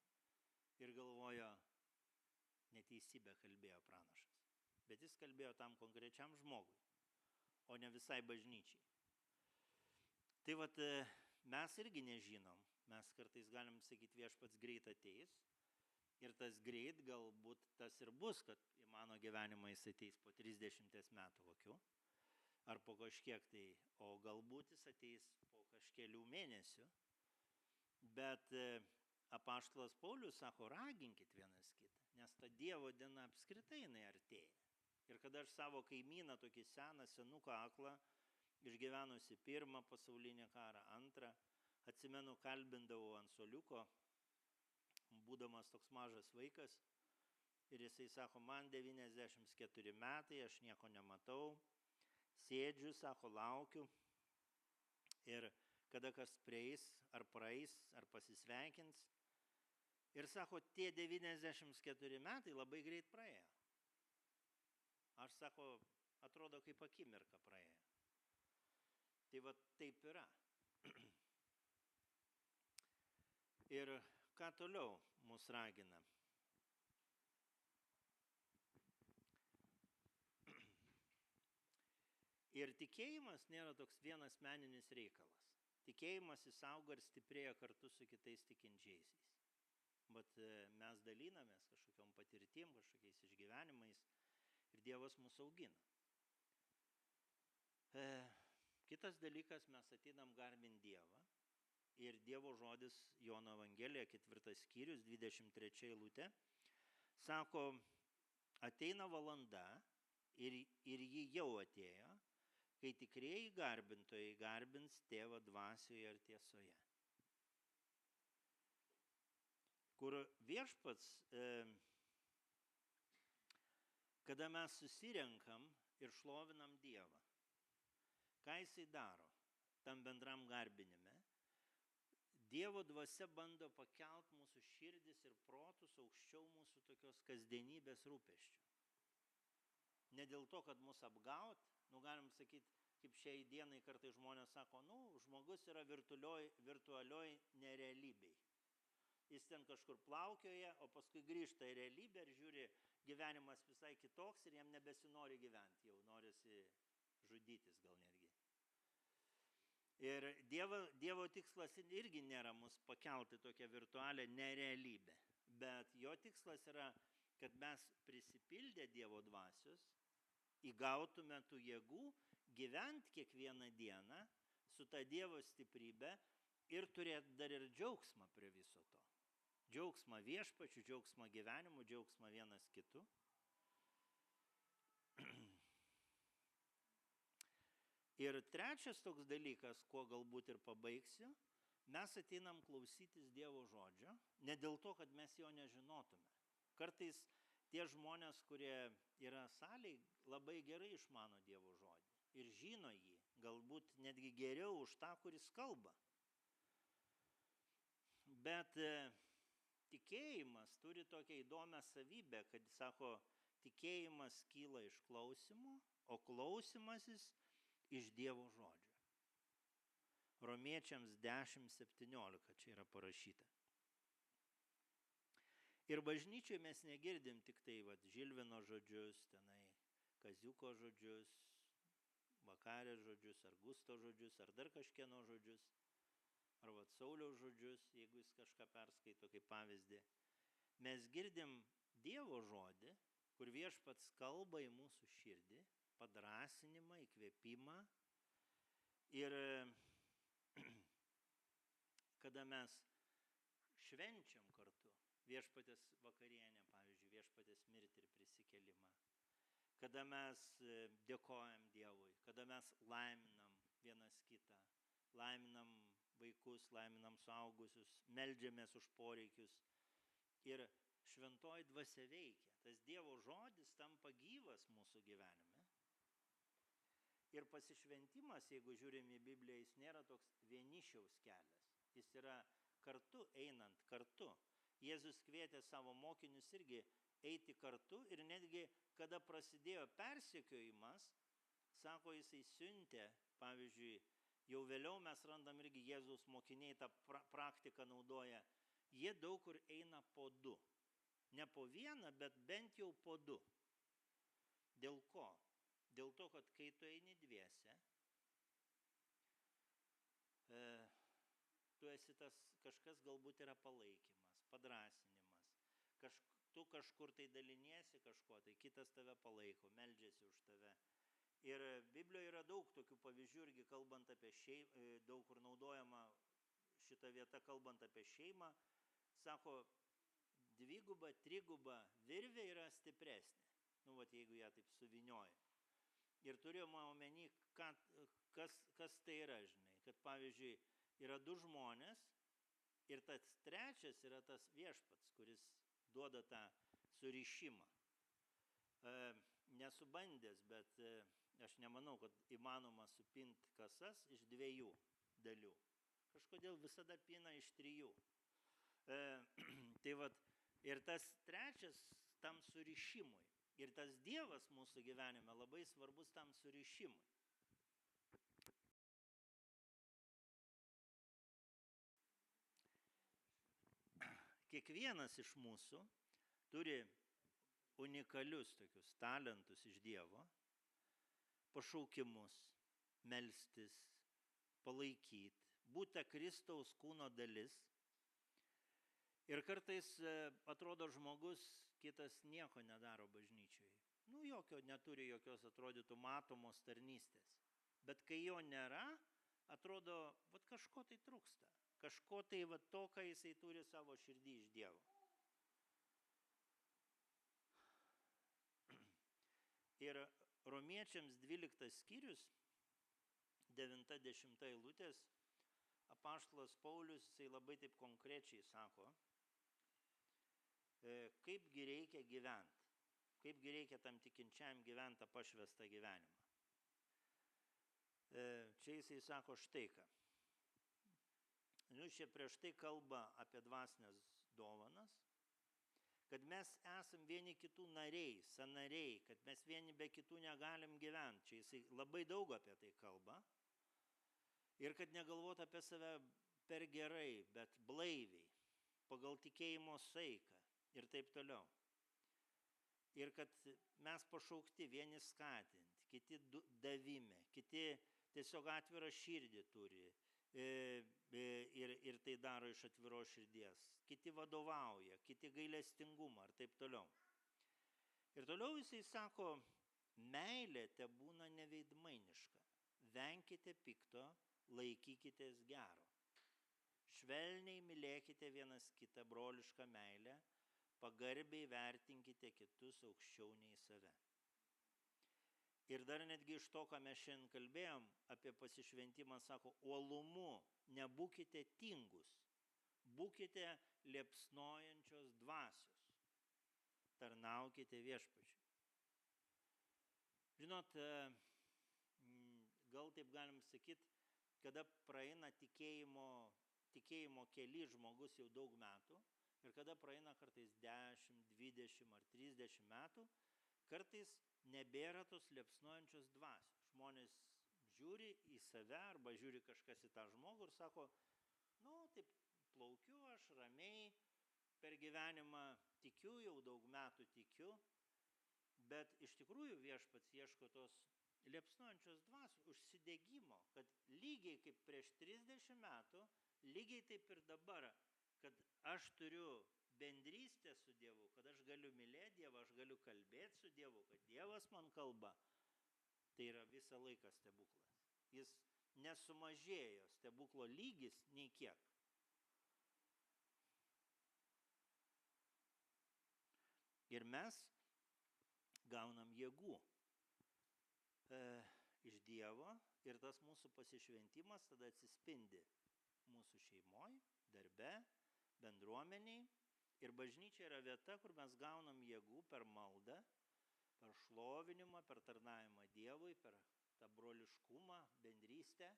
Ir galvojo, neteisybę kalbėjo pranašas. Bet jis kalbėjo tam konkrečiam žmogui, o ne visai bažnyčiai. Tai vat mes irgi nežinom. Mes kartais galim sakyti, viešpats greit ateis, Ir tas greit galbūt tas ir bus, kad į mano gyvenimą jis ateis po 30 metų kokių, ar po kažkiek tai, o galbūt jis ateis po kažkelių mėnesių. Bet apaštalas Paulius sako, raginkit vienas kitą, nes ta Dievo diena apskritai jinai artėja. Ir kada aš savo kaimyną, tokį seną senuką aklą, išgyvenusi pirmą pasaulinį karą, antrą, atsimenu, kalbindavau ant suoliuko, būdamas toks mažas vaikas, ir jisai sako, man 94 metai, aš nieko nematau, sėdžiu, sako, laukiu, ir kada kas prieis, ar praeis, ar pasisveikins. Ir sako, tie 94 metai labai greit praėjo. Aš sako, atrodo, kaip akimirka praėjo. Tai va taip yra. Ir ką toliau mus ragina? Ir tikėjimas nėra toks vienas meninis reikalas. Tikėjimas jis auga ir stiprėja kartu su kitais tikinčiaisiais. Bet mes dalinamės kažkokiom patirtim, kažkokiais išgyvenimais ir Dievas mūsų augina. Kitas dalykas, mes ateinam garbinti Dievą ir Dievo žodis Jono Evangelija, 4 skyrius, 23 eilutė, sako, ateina valanda ir ji jau atėjo, kai tikrieji garbintojai garbins Tėvą dvasioje ir tiesoje. Kur viešpats, kada mes susirenkam ir šlovinam Dievą, ką jisai daro tam bendram garbinime, Dievo dvasia bando pakelt mūsų širdis ir protus aukščiau mūsų tokios kasdienybės rūpesčių. Ne dėl to, kad mus apgaut, galim sakyti, kaip šiai dienai kartai žmonės sako, žmogus yra virtualioj nerealybėj. Jis ten kažkur plaukioja, o paskui grįžta į realybę ir žiūri, gyvenimas visai kitoks ir jam nebesinori gyventi, jau norisi žudytis gal netgi. Ir Dievo tikslas irgi nėra mus pakelti tokią virtualią nerealybę, bet jo tikslas yra, kad mes prisipildę Dievo dvasios, įgautume tų jėgų gyventi kiekvieną dieną su ta Dievo stiprybe ir turėti dar ir džiaugsmą prie viso to. Džiaugsmą viešpačių, džiaugsmą gyvenimu, džiaugsmą vienas kitu. Ir trečias toks dalykas, kuo galbūt ir pabaigsiu, mes ateinam klausytis Dievo žodžio, ne dėl to, kad mes jo nežinotume. Kartais tie žmonės, kurie yra salėj, labai gerai išmano Dievo žodį ir žino jį, galbūt netgi geriau už tą, kuris kalba. Bet tikėjimas turi tokią įdomią savybę, kad sako, tikėjimas kyla iš klausimo, o klausimasis iš Dievo žodžio. Romiečiams 10:17 čia yra parašyta. Ir bažnyčioje mes negirdim tik tai Žilvino žodžius, tenai Kaziuko žodžius, Vakarės žodžius, ar Gusto žodžius, ar dar kažkieno žodžius, ar Sauliaus žodžius, jeigu jis kažką perskaito kaip pavyzdį. Mes girdim Dievo žodį, kur viešpats kalba į mūsų širdį, padrasinimą, įkvėpimą. Ir kada mes švenčiam kartu viešpatės vakarienę, pavyzdžiui, viešpatės mirtį ir prisikėlimą, kada mes dėkojam Dievui, kada mes laiminam vienas kitą, laiminam vaikus, laiminam suaugusius, meldžiamės už poreikius ir šventoji dvasia veikia. Tas Dievo žodis tampa gyvas mūsų gyvenime. Ir pasišventimas, jeigu žiūrim į Bibliją, jis nėra toks vienišiaus kelias. Jis yra kartu, einant kartu. Jėzus kvietė savo mokinius irgi eiti kartu ir netgi, kada prasidėjo persekiojimas, sako, jisai siuntė, pavyzdžiui, jau vėliau mes randam irgi Jėzaus mokiniai tą praktiką naudoja, jie daug kur eina po du. Ne po vieną, bet bent jau po du. Dėl ko? Dėl to, kad kai tu eini dviese, tu esi tas, kažkas galbūt yra palaikymas, padrasinimas, tu kažkur tai daliniesi kažko, tai kitas tave palaiko, meldžiasi už tave. Ir Biblijoje yra daug tokių pavyzdžių, irgi kalbant apie šeimą, daug kur naudojama šita vieta, kalbant apie šeimą, sako, dviguba, triguba virvė yra stipresnė, nu, vat, jeigu ją taip suvinioja. Ir turėjome omeny, kas tai yra, žinai, kad pavyzdžiui, yra du žmonės ir tas trečias yra tas viešpats, kuris duoda tą surišimą. Nesu bandęs, bet aš nemanau, kad įmanoma supinti kasas iš 2 dalių. Kažkodėl visada pina iš 3. Tai vat, ir tas trečias tam surišimui. Ir tas Dievas mūsų gyvenime labai svarbus tam surišimui. Kiekvienas iš mūsų turi unikalius tokius talentus iš Dievo, pašaukimus, melstis, palaikyti, būti Kristaus kūno dalis. Ir kartais atrodo žmogus, kitas nieko nedaro bažnyčioje. Nu, neturi jokios atrodytų matomos tarnystės. Bet kai jo nėra, atrodo, vat kažko tai trūksta. Kažko tai vat to, ką jisai turi savo širdį iš Dievo. Ir Romiečiams 12 skyrius, 9-10 eilutės, apaštalas Paulius, jisai labai taip konkrečiai sako, kaipgi reikia gyventi, kaipgi reikia tam tikinčiam gyventi tą pašvestą gyvenimą. Čia jisai sako štai ką. Nu, čia prieš tai kalba apie dvasinės dovanas, kad mes esam vieni kitų nariai, sanariai, kad mes vieni be kitų negalim gyventi. Čia jisai labai daug apie tai kalba. Ir kad negalvot apie save per gerai, bet blaiviai, pagal tikėjimo saiką ir taip toliau. Ir kad mes pašaukti vieni skatinti, kiti davime, kiti tiesiog atvirą širdį turi ir tai daro iš atviros širdies. Kiti vadovauja, kiti gailestingumą ir taip toliau. Ir toliau jisai sako, meilė te būna neveidmainiška. Venkite pikto, laikykitės gero. Švelniai mylėkite vienas kitą brolišką meilę, pagarbiai vertinkite kitus aukščiau nei save. Ir dar netgi iš to, ką mes šiandien kalbėjom apie pasišventimą, sako, uolumu nebūkite tingus, būkite liepsnojančios dvasios, tarnaukite viešpačiui. Žinot, gal taip galim sakyti, kada praeina tikėjimo keli žmogus jau daug metų ir kada praeina kartais 10, 20 ar 30 metų, kartais nebėra tos liepsnojančios dvasios. Žmonės žiūri į save arba žiūri kažkas į tą žmogų ir sako, nu, taip plaukiu aš ramiai per gyvenimą, tikiu, jau daug metų tikiu, bet iš tikrųjų viešpats ieško tos liepsnojančios dvasios, užsidegimo, kad lygiai kaip prieš 30 metų, lygiai taip ir dabar, kad aš turiu bendrystę su Dievu, kad aš galiu mylėti Dievą, aš galiu kalbėti su Dievu, kad Dievas man kalba, tai yra visą laiką stebuklas. Jis nesumažėjo, stebuklo lygis nei kiek. Ir mes gaunam jėgų iš Dievo ir tas mūsų pasišventimas tada atsispindi mūsų šeimoje, darbe, bendruomeniai. Ir bažnyčia yra vieta, kur mes gaunam jėgų per maldą, per šlovinimą, per tarnavimą Dievui, per tą broliškumą, bendrystę,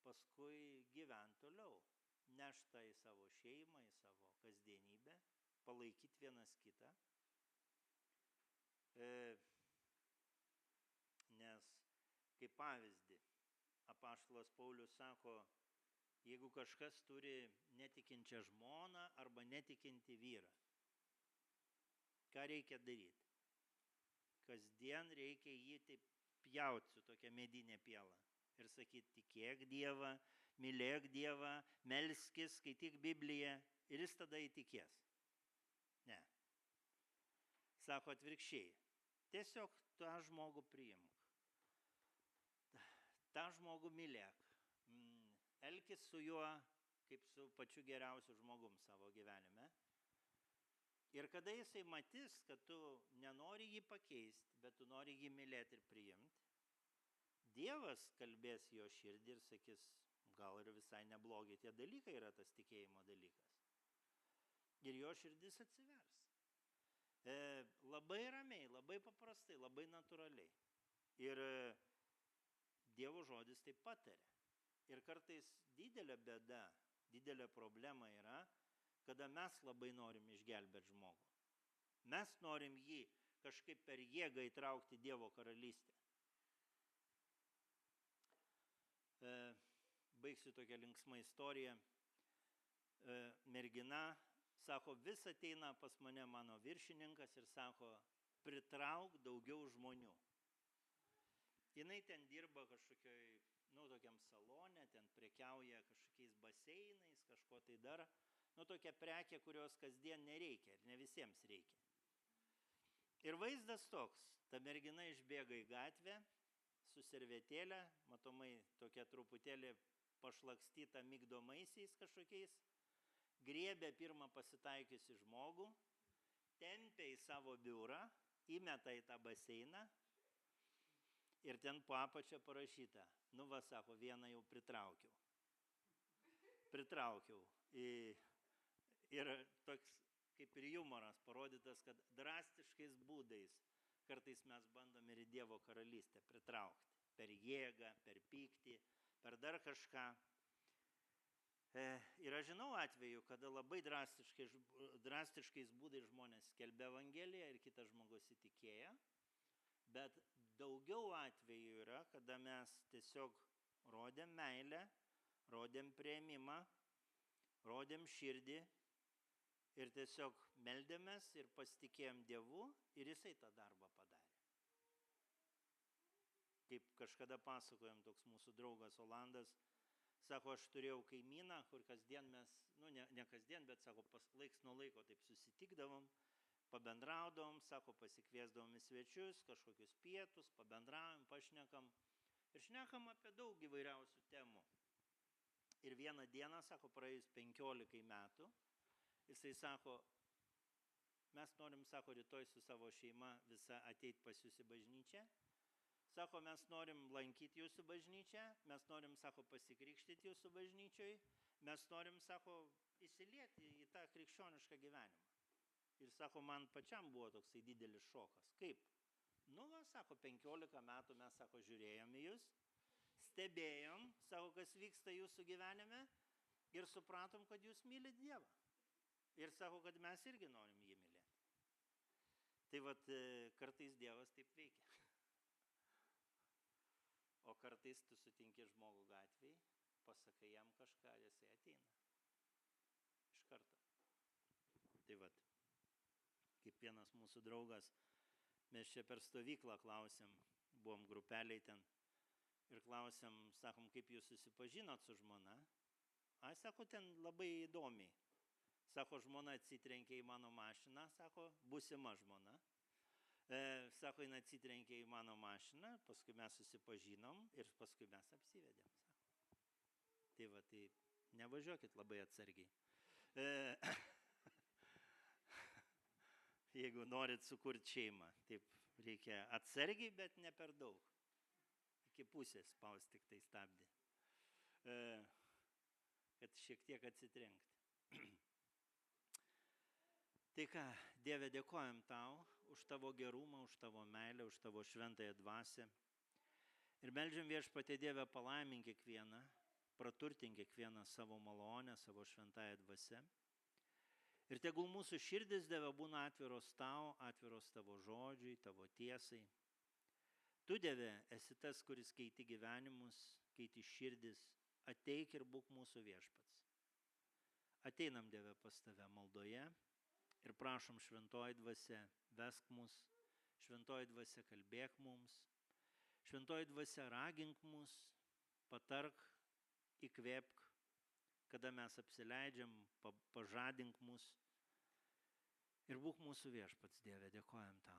paskui gyventi toliau, nešti į savo šeimą, į savo kasdienybę, palaikyti vienas kitą. Nes, kaip pavyzdį, apaštalas Paulius sako, jeigu kažkas turi netikinčią žmoną arba netikinti vyrą, ką reikia daryti? Kasdien reikia jį taip pjauti su tokia medinė piela ir sakyti, tikėk Dievą, mylėk Dievą, melskis, skaityk Bibliją ir jis tada įtikės. sako atvirkščiai. Tiesiog tą žmogų priimk. tą žmogų mylėk. Elkis su juo kaip su pačiu geriausiu žmogum savo gyvenime. Ir kada jisai matys, kad tu nenori jį pakeisti, bet tu nori jį mylėti ir priimti, Dievas kalbės jo širdį ir sakys, gal ir visai neblogi tie dalykai yra tas tikėjimo dalykas. Ir jo širdis atsivers. Labai ramiai, labai paprastai, labai natūraliai. Ir Dievo žodis taip pataria. Ir kartais didelė bėda, didelė problema yra, kada mes labai norim išgelbėti žmogų. Mes norim jį kažkaip per jėgą įtraukti Dievo karalystę. Baigsiu tokią linksmą istoriją. Mergina sako, vis ateina pas mane mano viršininkas ir sako, pritrauk daugiau žmonių. Jinai ten dirba kažkokioj, tokiam salone, ten prekiauja kažkokiais baseinais, kažko tai dar. Tokia prekė, kurios kasdien nereikia ir ne visiems reikia. Ir vaizdas toks, ta mergina išbėga į gatvę su servetėlė, matomai tokia truputėlį pašlakstyta migdomaisiais kažkokiais, griebė pirmą pasitaikiusi žmogų, tempia į savo biurą, įmeta į tą baseiną ir ten po apačią parašyta, sako, vieną jau pritraukiau. Ir toks kaip ir jumoras parodytas, kad drastiškais būdais kartais mes bandom ir į Dievo karalystę pritraukti. Per jėgą, per pyktį, per dar kažką. Ir aš žinau atveju, kada labai drastiškais būdais žmonės skelbia Evangeliją ir kitas žmogus įtikėja. Bet daugiau atvejų yra, kada mes tiesiog rodėm meilę, rodėm priėmimą, rodėm širdį ir tiesiog meldėmės ir pasitikėjom Dievu ir Jisai tą darbą padarė. Kaip kažkada pasakojom, toks mūsų draugas Olandas, sako, aš turėjau kaimyną, kur kasdien mes, ne kasdien, bet sako, laiks nuo laiko taip susitikdavom, pabendraudavom, sako, pasikviesdavom į svečius, kažkokius pietus, pabendravom, pašnekam ir šnekam apie daug įvairiausių temų. Ir vieną dieną, sako, praėjus 15 metų, jisai sako, mes norim, sako, rytoj su savo šeima visą ateit pas jūs į bažnyčią. Sako, mes norim lankyti jūsų bažnyčią, mes norim, sako, pasikrikštyti jūsų bažnyčioj, mes norim, sako, įsilieti į tą krikščionišką gyvenimą. Ir sako, man pačiam buvo toksai didelis šokas. Kaip? Sako, 15 metų mes, sako, žiūrėjom į jūs, stebėjom, sako, kas vyksta jūsų gyvenime ir supratom, kad jūs mylit Dievą. Ir sako, kad mes irgi norim jį mylėti. Tai vat kartais Dievas taip veikia. O kartais tu sutinki žmogų gatvėj, pasakai jam kažką, jisai ateina. Iš karto. Tai vat, kaip vienas mūsų draugas, mes čia per stovyklą klausėm, buvom grupeliai ten, ir klausėm, sakom, kaip jūs susipažinot su žmona. Sako, ten labai įdomiai. Sako, žmona atsitrenkė į mano mašiną, sako, būsima žmona. Sako, jin atsitrenkė į mano mašiną, paskui mes susipažinom ir paskui mes apsivedėm. Sako. Tai va, tai nevažiuokit labai atsargiai. Jeigu norit sukurti šeimą, taip reikia atsargiai, bet ne per daug. Iki pusės spaus tik tai stabdį. Kad šiek tiek atsitrenkti. Tai ką, Dieve, dėkojam tau už tavo gerumą, už tavo meilę, už tavo šventąją dvasią. Ir meldžiam Viešpatie Dieve, palaimink kiekvieną, praturtink kiekvieną savo malonę, savo šventąją dvasią. Ir tegul mūsų širdis, Dieve, būna atviros tau, atviros tavo žodžiui, tavo tiesai. Tu, Dieve, esi tas, kuris keiti gyvenimus, keiti širdis, ateik ir būk mūsų viešpats. Ateinam, Dieve, pas tave maldoje. Ir prašom, šventoji dvasia, vesk mus, šventoji dvasia, kalbėk mums, šventoji dvasia, ragink mus, patark, įkvėpk, kada mes apsileidžiam, pažadink mus. Ir būk mūsų viešpats, Dieve, dėkojam tau.